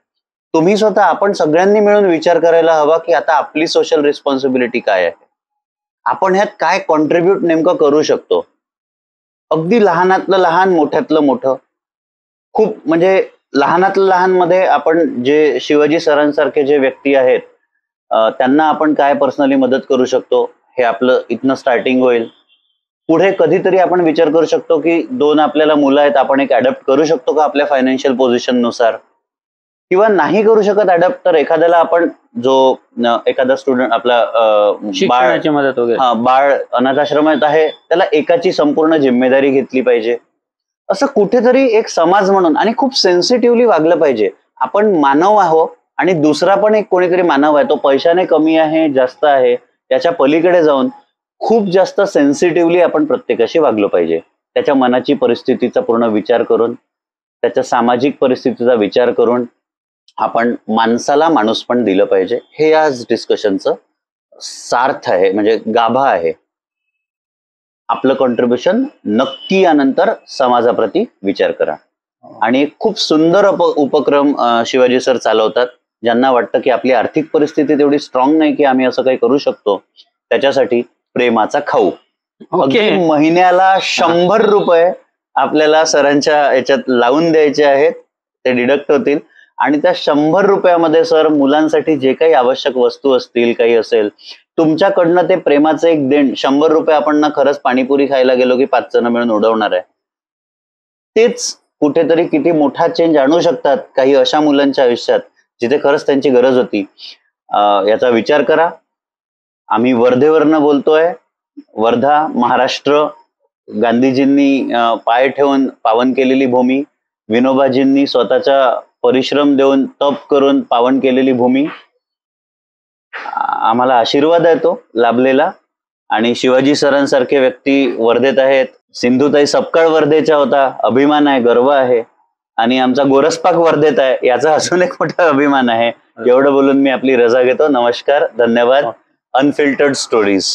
तुम्ही स्वतः, आपण सगळ्यांनी मिळून विचार करायला हवा की आता आपली सोशल रिस्पॉन्सिबिलिटी काय आहे, आपण ह्यात काय कॉन्ट्रीब्यूट नेमकं करू शकतो. अगदी लहानातलं लहान, मोठ्यातलं मोठं. खूप म्हणजे लहानातलं लहान मध्ये आपण जे शिवाजी सरांसारखे जे व्यक्ती आहेत त्यांना आपण काय पर्सनली मदत करू शकतो, हे आपलं इथनं स्टार्टिंग होईल. पुढे कधीतरी आपण विचार करू शकतो की दोन आपल्याला मुलं आहेत, आपण एक अडॅप्ट करू शकतो का आपल्या फायनान्शियल पोझिशन नुसार, किंवा नाही करू शकत अडॅप्ट तर एखाद्याला आपण जो एखादा स्टुडंट आपला शिक्षणाची मदत वगैरे, बाळ अनाथ आश्रमात आहे, त्याला एकाची संपूर्ण जिम्मेदारी घेतली पाहिजे. असं कुठेतरी एक समाज म्हणून आणि खूप सेन्सिटिव्हली वागलं पाहिजे. आपण मानव आहोत आणि दुसरा पण एक कोणीतरी मानव आहे, तो पैशाने कमी आहे जास्त आहे त्याच्या पलीकडे जाऊन खूप जास्त सेन्सिटिव्हली आपण प्रत्येकाशी वागलं पाहिजे. त्याच्या मनाची परिस्थितीचा पूर्ण विचार करून, त्याच्या सामाजिक परिस्थितीचा विचार करून आपण माणसाला माणूस पण दिलं पाहिजे. हे आज डिस्कशनचं सार्थ आहे, म्हणजे गाभा आहे. आपलं कॉन्ट्रीब्युशन नक्की यानंतर समाजाप्रती विचार करा. आणि एक खूप सुंदर उपक्रम शिवाजी सर चालवतात. ज्यांना वाटतं की आपली आर्थिक परिस्थिती तेवढी स्ट्रॉंग नाही की आम्ही असं काही करू शकतो, त्याच्यासाठी प्रेमाचा खाऊ. महिन्याला 100 रुपये आपल्याला सरांच्या याच्यात लावून द्यायचे आहेत, ते डिडक्ट होतील. आणि त्या 100 रुपयामध्ये सर मुलांसाठी जे काही आवश्यक वस्तू असतील, काही असेल, तुमच्याकडनं ते प्रेमाचं एक देण. 100 रुपये आपण ना खरंच पाणीपुरी खायला गेलो की 5 जण मिळून उडवणार आहे, तेच कुठेतरी किती मोठा चेंज आणू शकतात काही अशा मुलांच्या आयुष्यात जिथे खरंच त्यांची गरज होती. याचा विचार करा. आम्ही वर्धेवरनं बोलतोय. वर्धा महाराष्ट्र, गांधीजींनी पाय ठेवून पावन केलेली भूमी, विनोबाजींनी स्वतःचा परिश्रम देऊन तप करून पावन केलेली भूमी. आम्हाला आशीर्वाद आहे तो लाभलेला. आणि शिवाजी सरांसारखे व्यक्ती वर्धेत आहेत. सिंधुताई सपकाळ वर्धेच्या होता, अभिमान आहे, गर्व आहे. आणि आमचा गोरसपाक वर्धेत आहे, याचा अजून एक मोठा अभिमान आहे. एवढं बोलून मी आपली रजा घेतो. नमस्कार, धन्यवाद. Unfiltered stories.